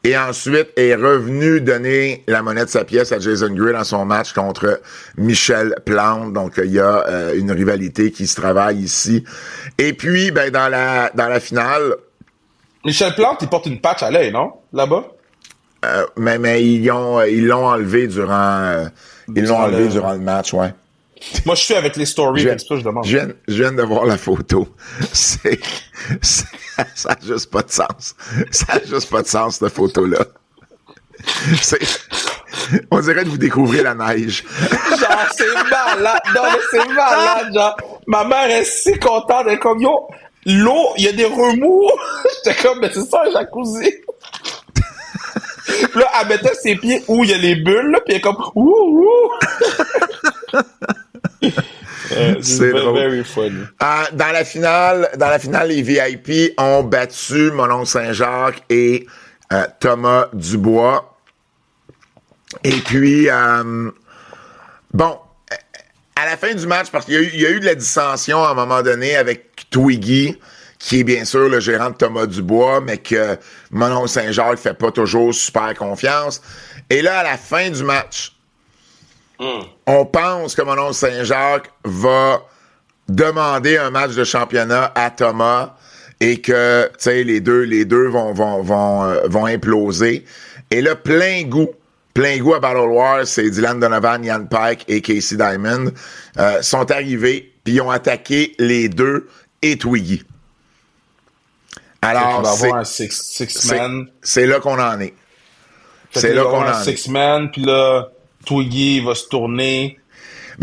Et ensuite est revenu donner la monnaie de sa pièce à Jason Gray dans son match contre Michel Plante. Donc, il y a une rivalité qui se travaille ici. Et puis, ben dans la finale... Michel Plante, il porte une patch à l'œil, non? Là-bas? mais ils l'ont enlevé durant le match, ouais. Moi, je suis avec les stories, c'est ça que je demande. Je viens de voir la photo. Ça a juste pas de sens. Ça a juste pas de sens, cette photo-là. On dirait de vous découvrir la neige. Genre, c'est malade. Non, mais c'est malade, genre. Ma mère est si contente. Elle est comme, yo, l'eau, il y a des remous. J'étais comme, mais c'est ça, un jacuzzi. Puis là, elle mettait ses pieds où il y a les bulles, là, puis elle est comme, ouh. C'est drôle. Very funny. Dans la finale, les VIP ont battu Monon Saint-Jacques et Thomas Dubois. Et puis, bon, à la fin du match, parce qu'il y a eu de la dissension à un moment donné avec Twiggy, qui est bien sûr le gérant de Thomas Dubois, mais que Monon Saint-Jacques fait pas toujours super confiance. Et là, à la fin du match, on pense que Monon Saint-Jacques va demander un match de championnat à Thomas et que, tu sais, les deux vont imploser. Et là, plein goût à Battle Wars, c'est Dylan Donovan, Ian Pike et Casey Diamond sont arrivés, puis ils ont attaqué les deux et Twiggy. Alors, c'est là qu'on en est. C'est là qu'on en est. Six-man, puis là, Twiggy va se tourner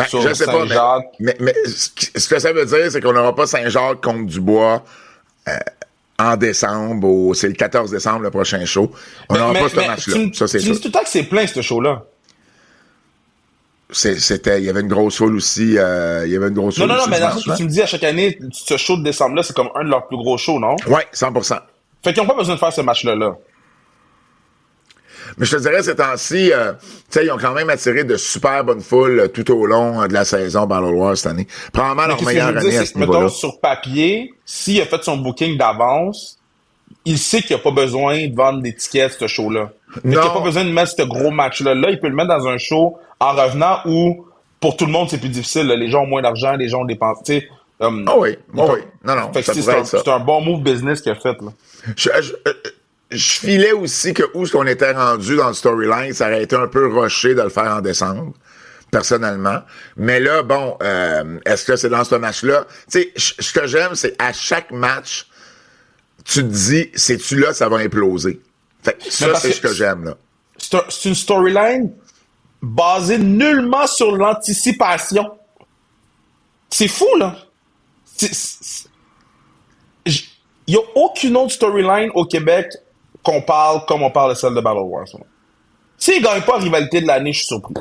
sur je sais Saint-Jacques. Mais ce que ça veut dire, c'est qu'on n'aura pas Saint-Jacques contre Dubois en décembre, c'est le 14 décembre, le prochain show. On n'aura pas ce match-là. Ça, c'est sûr. Tu dis tout le temps que c'est plein, ce show-là. Il y avait une grosse foule aussi. Non, mais dans ce que tu me dis à chaque année, ce show de décembre-là, c'est comme un de leurs plus gros shows, non? Oui, 100%. Fait qu'ils n'ont pas besoin de faire ce match-là. Mais je te dirais, ces temps-ci, ils ont quand même attiré de super bonnes foules tout au long de la saison Battle Wars cette année. Probablement leur meilleure année à ce niveau-là. Mettons, sur papier, s'il a fait son booking d'avance, il sait qu'il n'a pas besoin de vendre des tickets ce show-là. Il n'a pas besoin de mettre ce gros match-là. Là, il peut le mettre dans un show en revenant où, pour tout le monde, c'est plus difficile. Là. Les gens ont moins d'argent, les gens ont dépensé. Oui. Non, ça pourrait être ça. C'est un bon move business qu'il a fait, là. Je filais aussi que où est-ce qu'on était rendu dans le storyline, ça aurait été un peu rushé de le faire en décembre, personnellement. Mais là, bon, est-ce que c'est dans ce match-là? Tu sais, ce que j'aime, c'est à chaque match, tu te dis, c'est-tu là, ça va imploser. Fait que ça, c'est ce que j'aime, là. C'est une storyline basée nullement sur l'anticipation. C'est fou, là. Il n'y a aucune autre storyline au Québec qu'on parle comme on parle de celle de Battle Wars. S'ils ne gagnent pas rivalité de l'année, je suis surpris.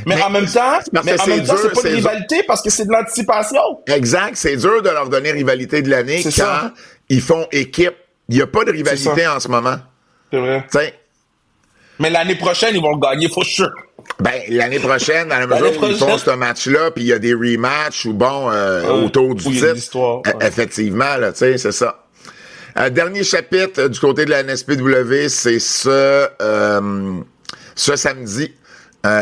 Mais en même temps, c'est pas une rivalité parce que c'est de l'anticipation. Exact. C'est dur de leur donner rivalité de l'année quand ils font équipe. Il n'y a pas de rivalité en ce moment. C'est vrai. T'sais. Mais l'année prochaine, ils vont le gagner, for sure. Ben, l'année prochaine, dans la mesure où ils font ce match-là, puis il y a des rematchs ou autour du titre. Effectivement, là, tu sais, c'est ça. Dernier chapitre du côté de la NSPW, c'est ce samedi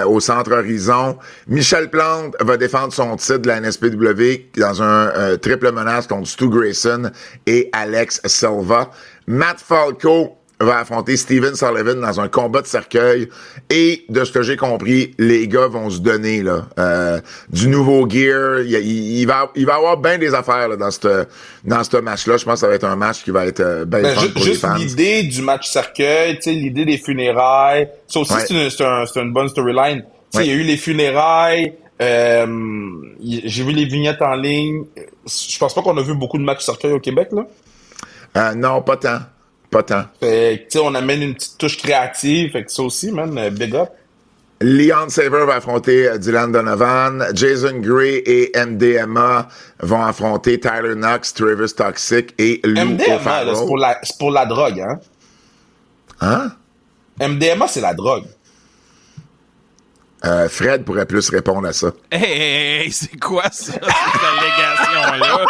au Centre Horizon. Michel Plante va défendre son titre de la NSPW dans un triple menace contre Stu Grayson et Alex Silva. Matt Falco va affronter Steven Sullivan dans un combat de cercueil. Et, de ce que j'ai compris, les gars vont se donner là du nouveau gear. Il va avoir bien des affaires là, dans ce match-là. Je pense que ça va être un match qui va être bien fun pour les fans. Juste l'idée du match cercueil, tu sais, l'idée des funérailles. Ça aussi, c'est une bonne storyline. Tu sais, il y a eu les funérailles. J'ai vu les vignettes en ligne. Je pense pas qu'on a vu beaucoup de matchs cercueil au Québec, là. Non, pas tant. Fait que, on amène une petite touche créative. Fait que ça aussi, man, big up. Leon Saver va affronter Dylan Donovan. Jason Gray et MDMA vont affronter Tyler Knox, Travis Toxic et Lou MDMA, là, c'est pour la drogue, hein? Hein? MDMA, c'est la drogue. Fred pourrait plus répondre à ça. Hey, c'est quoi ça, cette allégation-là?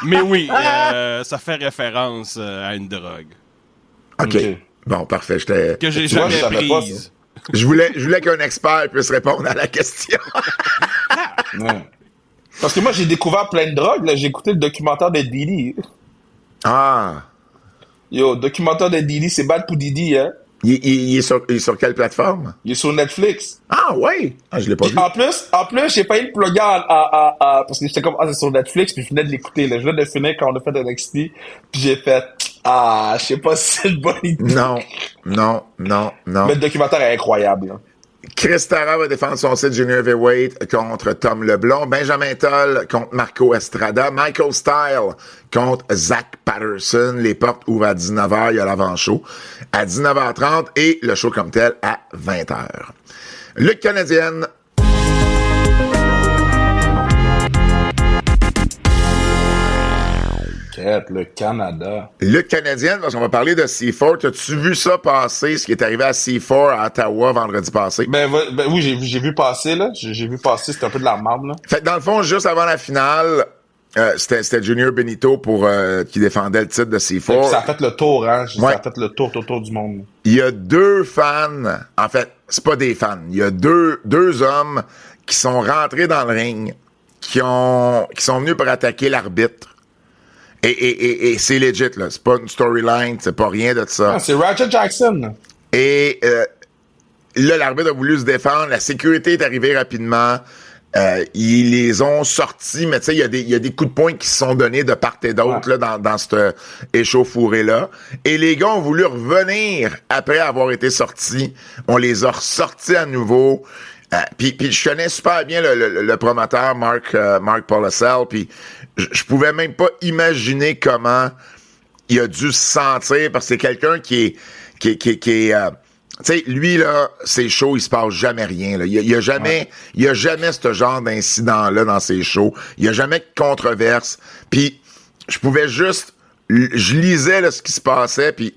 Mais oui, ça fait référence à une drogue. OK. Bon, parfait. Que j'ai jamais prise. Je voulais qu'un expert puisse répondre à la question. Ouais. Parce que moi, j'ai découvert plein de drogues. Là. J'ai écouté le documentaire de Didi. Ah. Yo, documentaire de Didi, c'est bad pour Didi, hein. Il est sur quelle plateforme? Il est sur Netflix. Ah, ouais! Ah, je l'ai pas Puis vu. en plus, j'ai failli le plugger parce que j'étais comme, c'est sur Netflix, puis je venais de l'écouter, là. Je venais de finir quand on a fait NXT, puis j'ai fait, je sais pas si c'est une bonne idée. Non. Mais le documentaire est incroyable, là. Chris Tara va défendre son titre Junior Heavyweight contre Tom Leblond. Benjamin Toll contre Marco Estrada. Michael Style contre Zach Patterson. Les portes ouvrent à 19h. Il y a l'avant-show à 19h30 et le show comme tel à 20h. Lutte canadienne. Le Canada. Lutte canadienne, parce qu'on va parler de C4. As-tu vu ça passer, ce qui est arrivé à C4 à Ottawa vendredi passé? Ben oui, j'ai vu passer, là. J'ai vu passer, c'était un peu de la marde, là. Fait que dans le fond, juste avant la finale, c'était Junior Benito qui défendait le titre de C4. Ça a fait le tour, hein. Ouais. Ça a fait le tour du monde. Il y a deux fans, en fait, c'est pas des fans, il y a deux hommes qui sont rentrés dans le ring, qui sont venus pour attaquer l'arbitre. Et c'est legit, là. C'est pas une storyline, c'est pas rien de ça. Ah, c'est Roger Jackson. Et là, l'arbitre a voulu se défendre, la sécurité est arrivée rapidement. Ils les ont sortis, mais tu sais, il y a des coups de poing qui se sont donnés de part et d'autre là, dans cette échauffourée-là. Et les gars ont voulu revenir après avoir été sortis. On les a ressortis à nouveau. Puis je connais super bien le promoteur Mark Policel, puis je pouvais même pas imaginer comment il a dû se sentir, parce que c'est quelqu'un qui est tu sais, lui, là, c'est shows, il se passe jamais rien, là. Il y a jamais ce genre d'incident-là dans ses shows. Il y a jamais de controverse. Puis, je pouvais juste, je lisais, là, ce qui se passait, puis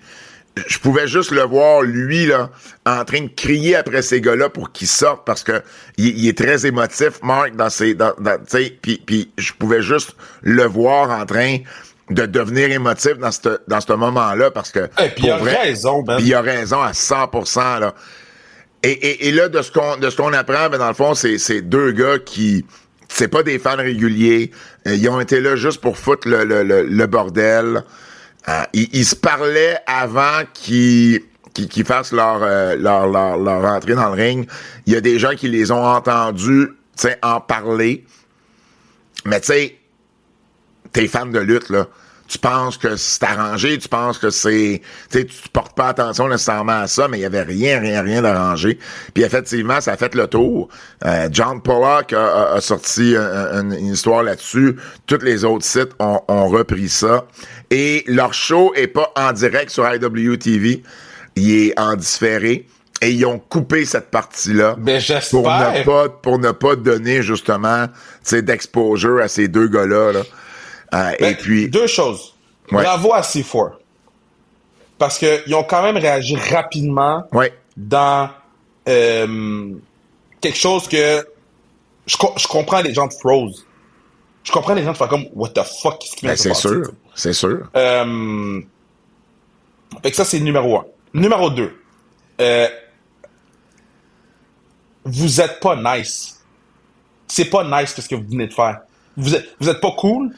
je pouvais juste le voir, lui, là, en train de crier après ces gars-là pour qu'ils sortent, parce que il est très émotif, Mark, tu sais, puis je pouvais juste le voir en train de devenir émotif dans ce moment-là, parce que... Et puis il a raison, ben. Puis il a raison à 100%, là. Et là, de ce qu'on apprend, ben, dans le fond, c'est deux gars qui... C'est pas des fans réguliers. Ils ont été là juste pour foutre le bordel. Ils se parlaient avant qu'ils fassent leur entrée dans le ring. Il y a des gens qui les ont entendus, tu sais, en parler. Mais tu sais, t'es fan de lutte, là. Tu penses que c'est arrangé, tu penses que c'est... Tu sais, tu portes pas attention nécessairement à ça, mais il y avait rien d'arrangé. Puis effectivement, ça a fait le tour. John Pollock a sorti une histoire là-dessus. Tous les autres sites ont repris ça. Et leur show est pas en direct sur IWTV. Il est en différé. Et ils ont coupé cette partie-là. Ben, j'espère. Pour ne pas donner, justement, tu sais, d'exposure à ces deux gars-là, là. Et puis... Deux choses. Ouais. Bravo à C4. Parce qu'ils ont quand même réagi rapidement dans quelque chose que... Je comprends les gens de Froze. Je comprends les gens de faire comme, what the fuck, qu'est-ce qui vient de se passer? C'est sûr. Fait que ça, c'est numéro 1. Numéro 2. Vous êtes pas nice. C'est pas nice ce que vous venez de faire. Vous êtes pas cool.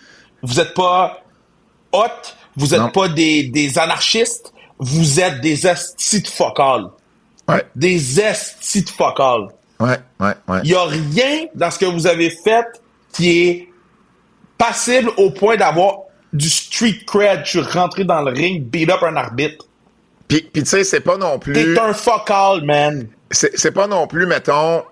Vous êtes pas hot. Vous êtes pas des anarchistes. Vous êtes des estis de fuck all. Ouais. Des estis de fuck all. Ouais. Il y a rien dans ce que vous avez fait qui est passible au point d'avoir du street cred. Je suis rentré dans le ring, beat up un arbitre. Puis tu sais, c'est pas non plus... T'es un fuck all, man. C'est pas non plus, mettons,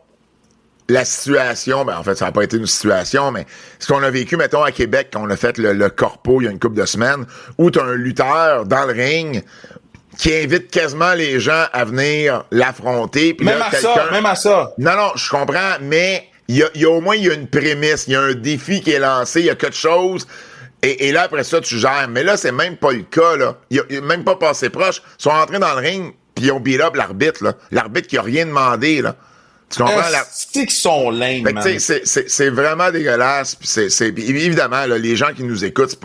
la situation, ben en fait, ça n'a pas été une situation, mais ce qu'on a vécu, mettons, à Québec, quand on a fait le corpo il y a une couple de semaines, où t'as un lutteur dans le ring qui invite quasiment les gens à venir l'affronter. Même à ça. Non, je comprends, mais il y a au moins il y a une prémisse, il y a un défi qui est lancé, il y a quelque chose... Et là, après ça, tu gères. Mais là, c'est même pas le cas, là. Il a même pas passé proche. Ils sont entrés dans le ring, puis ils ont beat up l'arbitre, là. L'arbitre qui a rien demandé, là. Tu comprends? C'est qu'ils sont lame, man. man. C'est vraiment dégueulasse. Puis évidemment, là, les gens qui nous écoutent,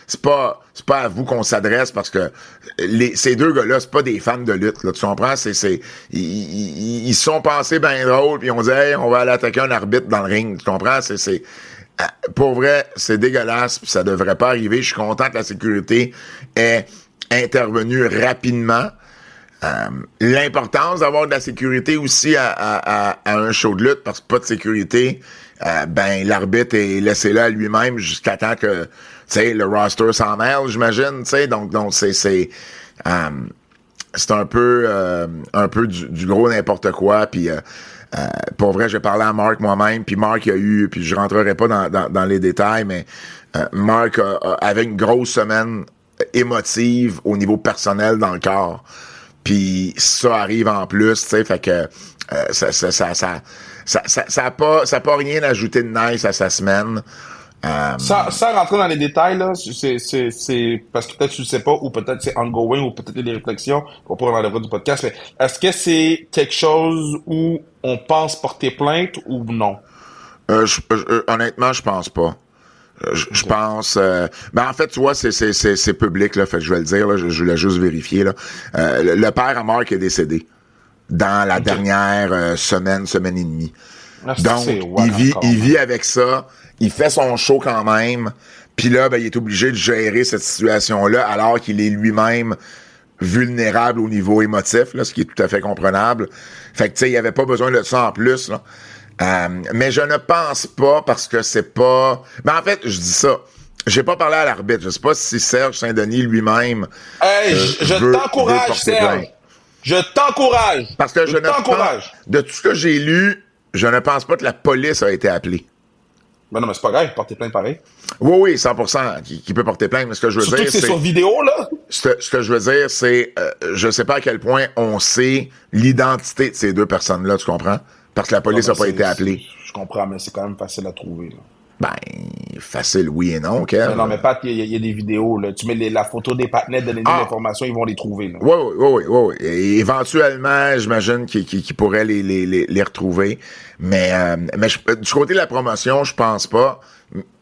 c'est pas à vous qu'on s'adresse, parce que ces deux gars-là, c'est pas des fans de lutte, là. Tu comprends? Ils se sont pensés bien drôles, puis on dit, hey, on va aller attaquer un arbitre dans le ring. Tu comprends? Pour vrai, c'est dégueulasse, puis ça devrait pas arriver. Je suis content que la sécurité ait intervenu rapidement. L'importance d'avoir de la sécurité aussi à un show de lutte, parce que pas de sécurité, l'arbitre est laissé là à lui-même jusqu'à temps que, tu sais, le roster s'en mêle, j'imagine, tu sais, donc c'est un peu du gros n'importe quoi, puis pour vrai, j'ai parlé à Mark moi-même, puis Mark puis je rentrerai pas dans les détails, mais Mark avait une grosse semaine émotive au niveau personnel dans le corps. Puis ça arrive en plus, tu sais, fait que ça a pas rien ajouté de nice à sa semaine. Sans rentrer dans les détails, là, c'est parce que peut-être tu le sais pas, ou peut-être c'est ongoing, ou peut-être il y a des réflexions, on pourra en avoir du podcast, mais est-ce que c'est quelque chose où on pense porter plainte ou non? Honnêtement, je pense pas. Je pense... en fait, tu vois, c'est public, là, fait que je vais le dire, là, je voulais juste vérifier, là. Le père à Mark est décédé dans la dernière semaine et demie. Donc, il vit avec ça, il fait son show quand même, puis là, il est obligé de gérer cette situation-là alors qu'il est lui-même vulnérable au niveau émotif, là, ce qui est tout à fait comprenable. Fait que, tu sais, il n'y avait pas besoin de ça en plus, là. Mais je ne pense pas, parce que c'est pas... en fait, je dis ça. J'ai pas parlé à l'arbitre. Je sais pas si Serge Saint-Denis lui-même... je t'encourage, Serge. Je t'encourage. Parce que je ne pense... De tout ce que j'ai lu, je ne pense pas que la police a été appelée. Ben non, mais c'est pas grave, porter plainte pareil. Oui, 100% qui peut porter plainte, mais ce que je veux Surtout dire, que c'est sur vidéo, là. Ce que je veux dire, c'est... je sais pas à quel point on sait l'identité de ces deux personnes-là, tu comprends? Parce que la police n'a pas été appelée. Je comprends, mais c'est quand même facile à trouver, là. Facile, oui et non, Kev. Non, mais Pat, il y a des vidéos, là. Tu mets la photo des partenaires, donner des informations, ils vont les trouver, là. Oui. Et éventuellement, j'imagine qu'ils pourraient les retrouver. Mais du côté de la promotion, je pense pas.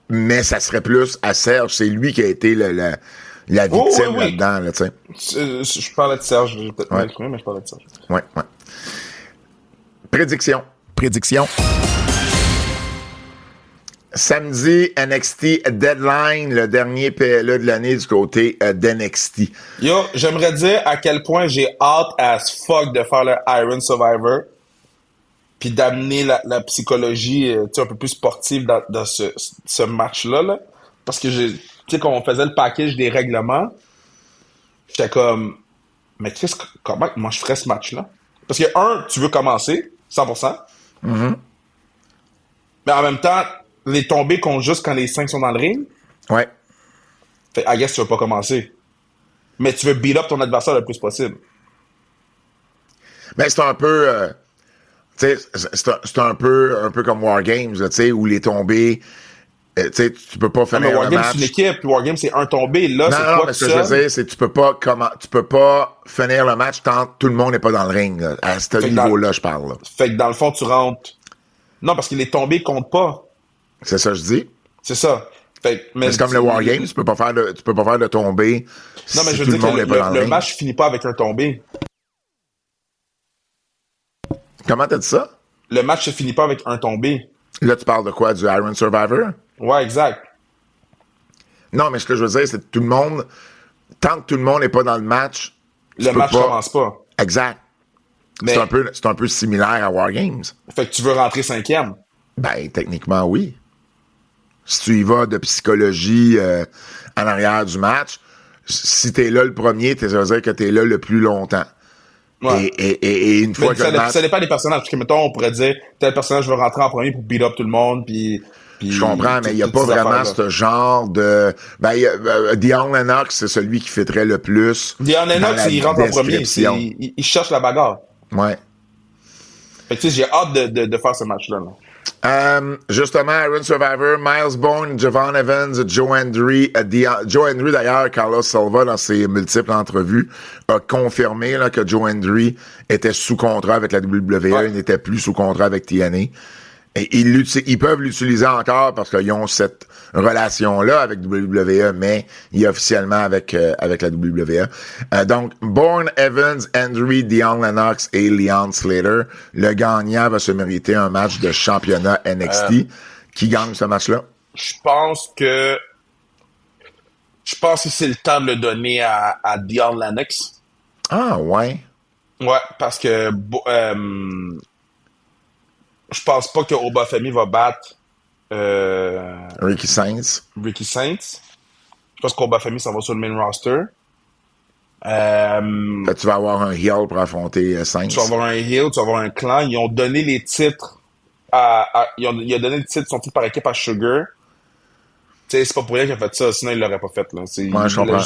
Mais ça serait plus à Serge. C'est lui qui a été la victime là-dedans, là, tu sais. Je parlais de Serge. Je vais peut-être m'exprimer, mais je parlais de Serge. Ouais. Prédiction. Samedi, NXT Deadline, le dernier PLE de l'année du côté d'NXT. Yo, j'aimerais dire à quel point j'ai hâte as fuck de faire le Iron Survivor, puis d'amener la psychologie un peu plus sportive dans ce match-là, là. Parce que tu sais, quand on faisait le package des règlements, j'étais comme, mais comment moi je ferais ce match-là? Parce que, tu veux commencer, 100%. Mm-hmm. Mais en même temps, les tombées comptent juste quand les 5 sont dans le ring. Ouais. Fait, I guess tu veux pas commencer. Mais tu veux beat up ton adversaire le plus possible. Mais c'est un peu... tu sais, c'est un peu comme War Games, tu sais, où les tombées... tu sais, tu peux pas finir War le Games, match. c'est une équipe. Puis War Games, c'est un tombé. Là, c'est Non, toi mais tout ce que je veux dire, c'est que tu peux pas finir le match tant que tout le monde n'est pas dans le ring, là. À ce niveau-là, je parle, là. Fait que dans le fond, tu rentres... Non, parce que les tombées comptent pas. C'est ça que je dis. C'est ça. Fait, mais c'est comme le War Games, tu peux pas faire de tombée. Non, mais si je tout veux dire le monde que n'est pas dans le ring. match finit pas avec un tombé. Comment t'as dit ça? Le match se finit pas avec un tombé. Là, tu parles de quoi? Du Iron Survivor? Ouais, exact. Non, mais ce que je veux dire, c'est que tout le monde... Tant que tout le monde n'est pas dans le match... Le match commence pas. Exact. Mais... C'est un peu similaire à War Games. Fait que tu veux rentrer 5e? Techniquement, oui. Si tu y vas de psychologie en arrière du match, si t'es là le premier, ça veut dire que t'es là le plus longtemps. Ouais. Et une fois que ça dépend des personnages. Parce que, mettons, on pourrait dire, tel personnage veut rentrer en premier pour beat up tout le monde, puis je comprends, mais il n'y a pas vraiment ce genre de... Dion Lennox, c'est celui qui fêterait le plus. Dion Lennox, il rentre en premier. Il cherche la bagarre. Ouais. Fait que tu sais, j'ai hâte de faire ce match-là. Justement, Iron Survivor, Miles Bourne, Javon Evans, Joe Hendry. Joe Hendry, d'ailleurs, Carlos Silva, dans ses multiples entrevues, a confirmé là, que Joe Hendry était sous contrat avec la WWE, il n'était plus sous contrat avec TNA. Et ils peuvent l'utiliser encore parce qu'ils ont cette relation-là avec WWE, mais il est officiellement avec la WWE. Donc, Bourne, Evans, Hendry, Dion Lennox et Leon Slater. Le gagnant va se mériter un match de championnat NXT. Qui gagne ce match-là? Je pense que Je pense que c'est le temps de le donner à Dion Lennox. Ah, ouais. Ouais, parce que je pense pas que Obafemi va battre Ricky Sainz. Ricky Sainz. Je pense qu'Obafemi s'en va sur le main roster. Tu vas avoir un heel pour affronter Sainz. Tu vas avoir un heel, tu vas avoir un clan. Ils ont donné les titres il a donné le titre, son titre par équipe à Sugar. Tu sais, c'est pas pour rien qu'il a fait ça, sinon il l'aurait pas fait, là. Ouais, je comprends.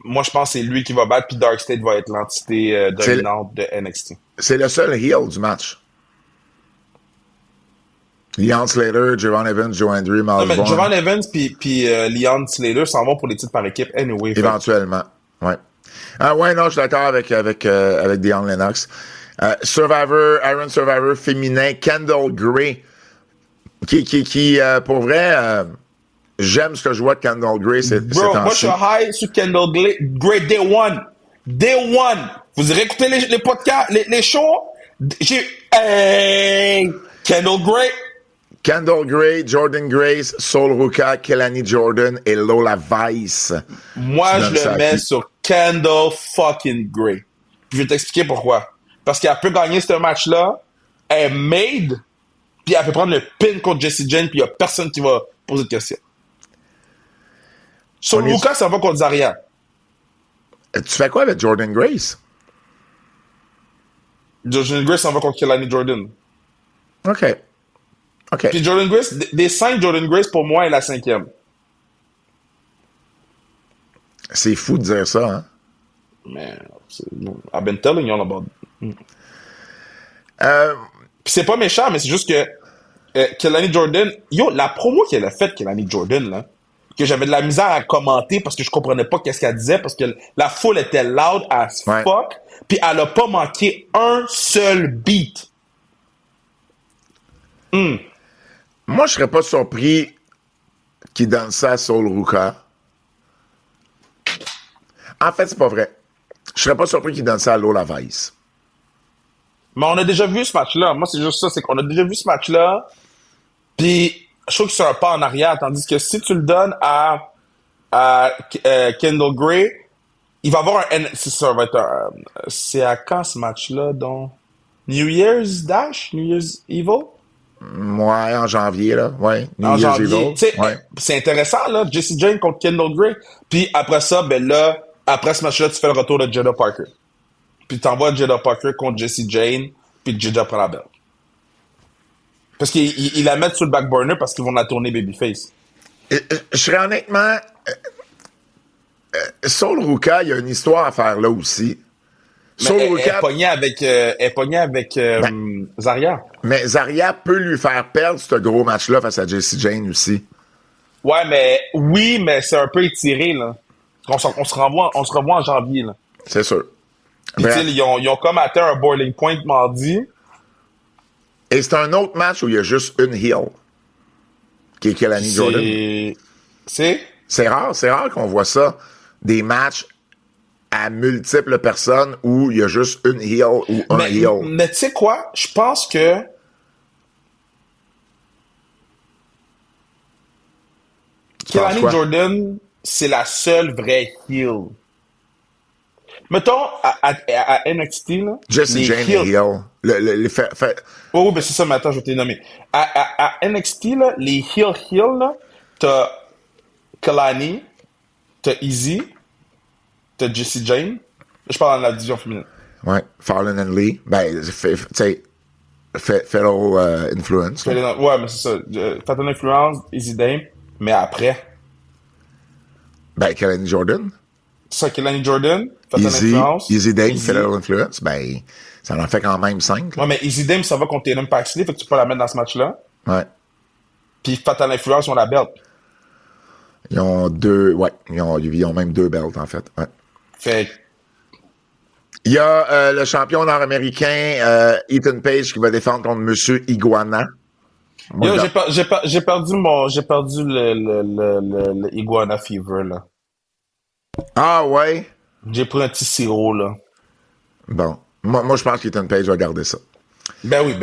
Moi, je pense que c'est lui qui va battre, puis Dark State va être l'entité dominante de NXT. C'est le seul heel du match. Leon Slater, Javon Evans, Joe Hendry, Non, mais Malborn. Javon Evans puis Leon Slater s'en vont pour les titres par équipe anyway. Éventuellement, ouais. Ah ouais, non, je suis d'accord avec Dion Lennox. Iron Survivor féminin, Kendall Gray, qui pour vrai, j'aime ce que je vois de Kendall Gray Bro, moi je suis high sur Kendall Gray Day One. Day One. Vous irez écouter les podcasts, les shows. Kendall Gray. Kendall Gray, Jordan Grace, Sol Ruka, Kelani Jordan et Lola Vice. Moi, je le mets sur Kendall fucking Gray. Puis je vais t'expliquer pourquoi. Parce qu'elle peut gagner ce match-là, elle est made, puis elle peut prendre le pin contre Jessie Jane, puis il n'y a personne qui va poser de questions. Sol Ruka, ça va contre Zarya. Tu fais quoi avec Jordan Grace? Jordan Grace s'en va contre Kelani Jordan. OK. Puis Jordan Grace, des 5, Jordan Grace, pour moi, est la 5e. C'est fou de dire ça, hein? Mais, I've been telling you all about it. Puis c'est pas méchant, mais c'est juste que Kelani Jordan... Yo, la promo qu'elle a faite, Kelani Jordan, là, que j'avais de la misère à commenter parce que je comprenais pas qu'est-ce qu'elle disait, parce que la foule était loud as fuck, puis elle a pas manqué un seul beat. Moi, je serais pas surpris qu'il donne ça à Sol Ruka. En fait, c'est pas vrai. Je serais pas surpris qu'il donne ça à Lola Vice. Mais on a déjà vu ce match-là. Moi, c'est juste ça, c'est qu'on a déjà vu ce match-là, puis je trouve que c'est un pas en arrière, tandis que si tu le donnes à Kendall Gray, il va avoir un... Ça va être c'est à quand ce match-là, donc? New Year's Dash? New Year's Evil? Ouais, en janvier, là. Ouais. En New Year's janvier. Evil. Ouais. C'est intéressant, là. Jessie Jane contre Kendall Gray. Puis après ça, ben là, après ce match-là, tu fais le retour de Jada Parker. Puis t'envoies Jada Parker contre Jessie Jane, puis Jada prend la belle. Parce qu'ils la mettent sur le back burner parce qu'ils vont la tourner babyface. Je serais honnêtement... Sol Ruka, il y a une histoire à faire là aussi. Elle est pognée avec Zarya. Mais Zarya peut lui faire perdre ce gros match-là face à Jessie Jane aussi. Ouais, mais c'est un peu étiré, là. On se revoit en janvier, là. C'est sûr. Puis, ils ont comme atteint un boiling point mardi. Et c'est un autre match où il y a juste une heel, qui est Kelani Jordan. C'est rare qu'on voit ça. Des matchs à multiples personnes où il y a juste une heel ou un heel. Mais tu sais quoi? Je pense que Kelani Jordan, c'est la seule vraie heel. Mettons, à NXT, là. Jessie Jane est heel. Oui, ben c'est ça, mais attends, je vais te les nommer. À NXT, là, les heel, là, t'as Kelani, t'as Izzy, t'as Jessie Jane. Je parle dans la division féminine. Ouais, Fallon and Lee. Ben, tu sais, fellow influence. Ouais, mais c'est ça. Fatal Influence, Izzy Dame, mais après. Ben, Kelani Jordan. Ça, Kelani Jordan, Fatal Influence. Izzy Dame, fellow influence. Ben, ça en fait quand même 5. Ouais, mais Izzy Dame, ça va contre Tatum Paxley, fait que tu peux la mettre dans ce match-là. Ouais. Puis Fatal Influence, ils ont la belt. Ils ont deux, ouais, ils ont même 2 belts, en fait. Ouais. Fait il y a le champion nord-américain, Ethan Page, qui va défendre contre Monsieur Iguana. Yo, j'ai perdu le Iguana Fever, là. Ah, ouais? J'ai pris un petit sirop, là. Bon. Moi, je pense qu'Ethan Page va garder ça. Ben oui.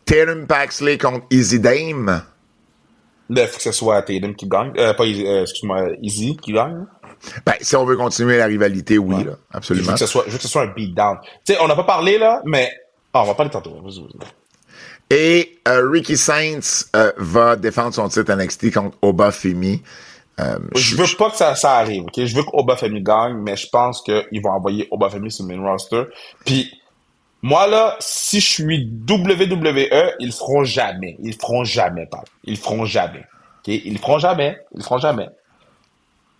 Tatum Paxley contre Izzy Dame. Là, il faut que ce soit Tatum qui gagne. Pas excuse-moi, Easy qui gagne. Ben, si on veut continuer la rivalité, oui, là, Je absolument. veux que ce soit un beatdown. Tu sais, on n'a pas parlé, là, mais... Ah, on va parler tantôt. Vas-y. Et Ricky Saints va défendre son titre NXT contre Oba Femi. Je veux pas que ça arrive, ok? Je veux qu'Obafemi gagne, mais je pense qu'ils vont envoyer Obafemi sur le main roster. Puis, moi, là, si je suis WWE, ils le feront jamais. Ils le feront jamais, Pat. Ils le feront jamais. Ok? Ils le feront jamais. Ils le feront jamais.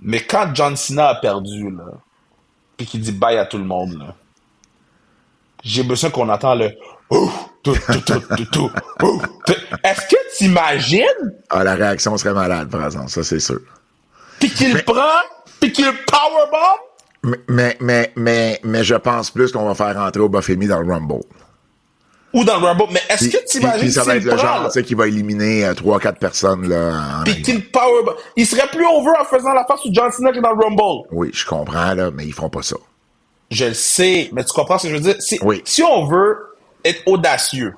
Mais quand John Cena a perdu, là, puis qu'il dit bye à tout le monde, là, j'ai besoin qu'on entend le ouh, tout. Est-ce que t'imagines? Ah, la réaction serait malade, par exemple, ça, c'est sûr. Puis qu'il le prend, puis qu'il le powerbomb? Mais je pense plus qu'on va faire rentrer Oba Femi dans le Rumble. Ou dans le Rumble. Mais est-ce que Puis t'imagines ça va être s'il le prend, genre, là? tu sais, qui va éliminer 3-4 personnes, là. En Puis arrivant. qu'il powerbomb. Il serait plus over en faisant la face sur John Cena que dans le Rumble. Oui, je comprends, là, mais ils feront pas ça. Je le sais, mais tu comprends ce que je veux dire? Oui. Si on veut être audacieux,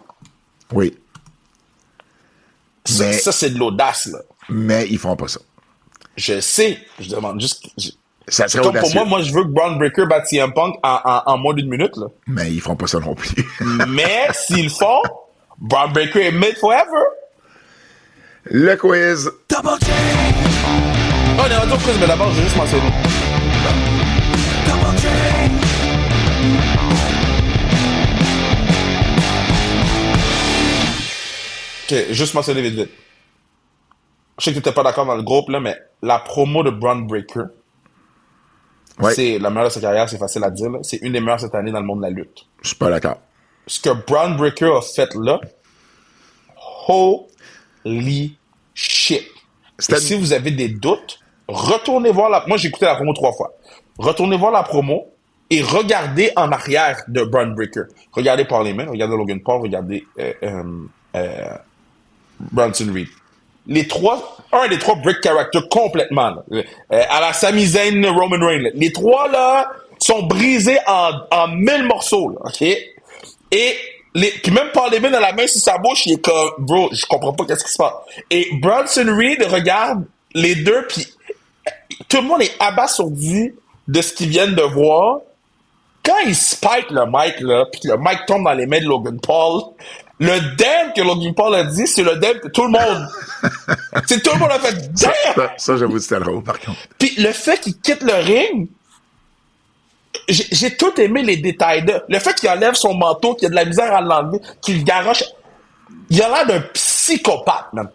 Oui. Mais- ça c'est de l'audace, là. Mais ils feront pas ça. Je le sais. Je demande juste... Ça serait Comme pour audacieux. moi, je veux que Braun Breaker batte CM Punk en moins d'une minute, là. Mais ils feront pas ça non plus. Mais s'ils le font, Braun Breaker est made forever. Le quiz. Oh, on est rendu au quiz, mais d'abord, je vais juste mentionner. Ok, juste mentionner vite vite. Je sais que tu n'étais pas d'accord dans le groupe, là, mais la promo de Braun Breaker, Ouais. c'est la meilleure de sa carrière, c'est facile à dire, là. C'est une des meilleures cette année dans le monde de la lutte. Je suis pas d'accord. Ce que Braun Breaker a fait là, holy shit. C'était- Et si vous avez des doutes, retournez voir la... Moi, j'ai écouté la promo 3 fois. Retournez voir la promo et regardez en arrière de Braun Breaker. Regardez Paul Heyman, regardez Logan Paul, regardez Bronson Reed. Les trois, un des trois break character complètement. Là. À la Sami Zayn, Roman Reigns. Là. Les trois, là, sont brisés en 1000 morceaux, là, OK? Et puis même Paul Heyman a la main sur sa bouche, il est comme, bro, je comprends pas qu'est-ce qui se passe. Et Bronson Reed regarde les deux, puis tout le monde est abasourdi de ce qu'ils viennent de voir. Quand il spike le mic, là, puis que le mic tombe dans les mains de Logan Paul, le damn que Logan Paul a dit, c'est le damn que tout le monde... c'est tout le monde a fait damn! Ça, j'avoue, c'était drôle, par contre. Puis le fait qu'il quitte le ring, j'ai tout aimé les détails de... Le fait qu'il enlève son manteau, qu'il a de la misère à l'enlever, qu'il le garoche... Il a l'air d'un psychopathe, man.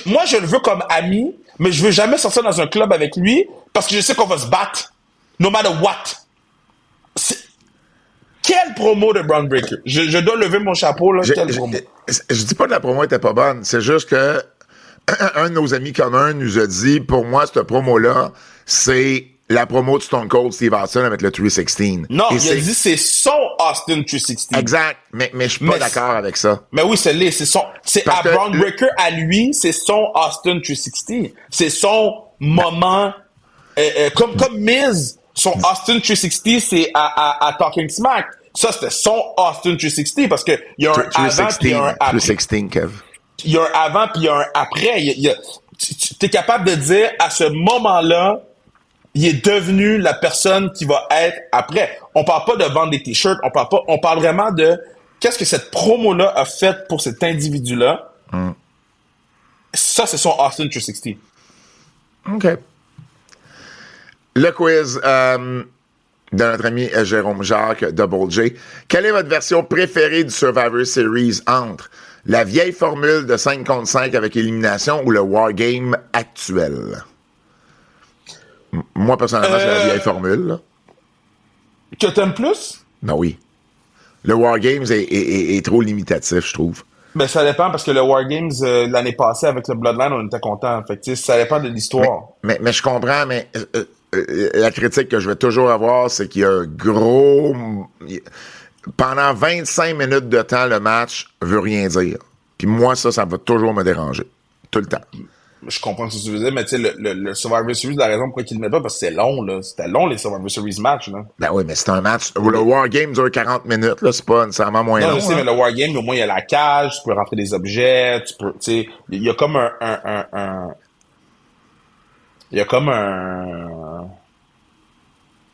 Moi, je le veux comme ami, mais je veux jamais sortir dans un club avec lui parce que je sais qu'on va se battre. No matter what. Quelle promo de Braun Breaker. Je dois lever mon chapeau, là. Quelle promo. Je dis pas que la promo était pas bonne. C'est juste que un de nos amis communs nous a dit, pour moi, cette promo-là, c'est la promo de Stone Cold Steve Austin avec le 316. Non, Et il a dit c'est son Austin 316. Exact, mais je suis pas d'accord avec ça. Mais oui, c'est Parce à que Braun Breaker, à lui, c'est son Austin 316. C'est son moment, comme Miz, son Austin 360, c'est à Talking Smack. Ça, c'était son Austin 360 parce que il y a un avant puis un après. 316, Kev. Il y a un avant puis il y a un après. Tu es capable de dire, à ce moment-là, il est devenu la personne qui va être après. On parle pas de vendre des t-shirts, on parle vraiment de qu'est-ce que cette promo-là a fait pour cet individu-là. Ça, c'est son Austin 360. OK. Le quiz de notre ami Jérôme Jacques, Double J. Quelle est votre version préférée du Survivor Series entre la vieille formule de 5 contre 5 avec élimination ou le Wargame actuel? Moi, personnellement, c'est la vieille formule. Là. Que t'aimes plus? Ben oui. Le Wargames est trop limitatif, je trouve. Ben, ça dépend parce que le Wargames, l'année passée, avec le Bloodline, on était content. Fait que, ça dépend de l'histoire. Mais je comprends, mais la critique que je vais toujours avoir, c'est qu'il y a un gros... Pendant 25 minutes de temps, le match veut rien dire. Puis moi, ça va toujours me déranger. Tout le temps. je comprends ce que tu veux dire, mais tu sais, le Survivor Series, la raison pourquoi ils le mettent pas, parce que c'est long, là. C'était long, les Survivor Series matchs, là. Ben oui, mais c'est un match. Le War Game dure 40 minutes, là. C'est pas nécessairement moins long. Non, je sais, mais le Wargame, au moins, il y a la cage, tu peux rentrer des objets, tu peux, tu sais, il y a comme il y a comme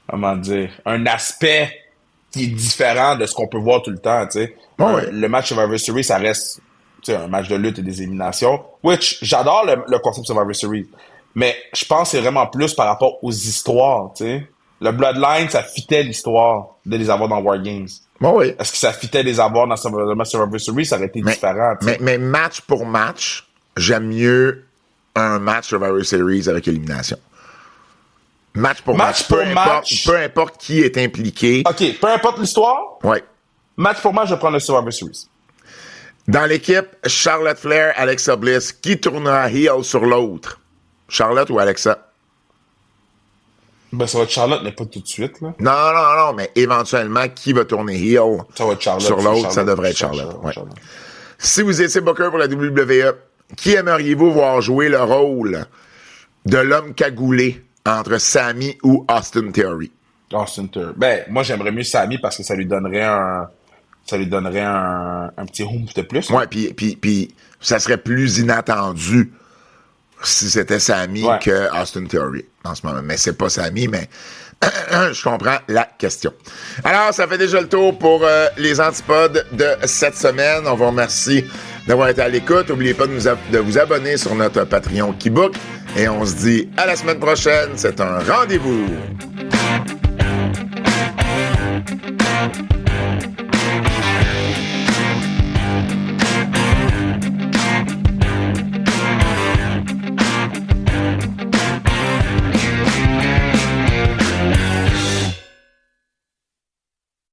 comment dire, un aspect qui est différent de ce qu'on peut voir tout le temps, tu sais. Ouais. Le match Survivor Series, ça reste, tu sais, un match de lutte et des éliminations, which, j'adore le concept Survivor Series, mais je pense que c'est vraiment plus par rapport aux histoires, tu sais. Le Bloodline, ça fitait l'histoire de les avoir dans War Games. Oui. Est-ce que ça fitait les avoir dans Survivor Series? Ça aurait été différent. Mais match pour match, j'aime mieux un match Survivor Series avec élimination. Match pour match. Peu importe qui est impliqué. OK, peu importe l'histoire. Oui. Match pour match, je prends le Survivor Series. Dans l'équipe, Charlotte Flair, Alexa Bliss, qui tournera heel sur l'autre? Charlotte ou Alexa? Ben, ça va être Charlotte, mais pas tout de suite, là. Non, mais éventuellement, qui va tourner heel Ça va être Charlotte. sur l'autre? Ça devrait être Charlotte. Ouais. Si vous étiez Booker pour la WWE, qui aimeriez-vous voir jouer le rôle de l'homme cagoulé entre Sami ou Austin Theory? Austin Theory. Ben, moi, j'aimerais mieux Sami parce que ça lui donnerait un petit oomph de plus. Ouais, puis ça serait plus inattendu si c'était Sami que Austin Theory en ce moment. Mais c'est pas Sami, mais je comprends la question. Alors, ça fait déjà le tour pour les antipodes de cette semaine. On vous remercie d'avoir été à l'écoute. N'oubliez pas de vous abonner sur notre Patreon Keybook. Et on se dit à la semaine prochaine. C'est un rendez-vous.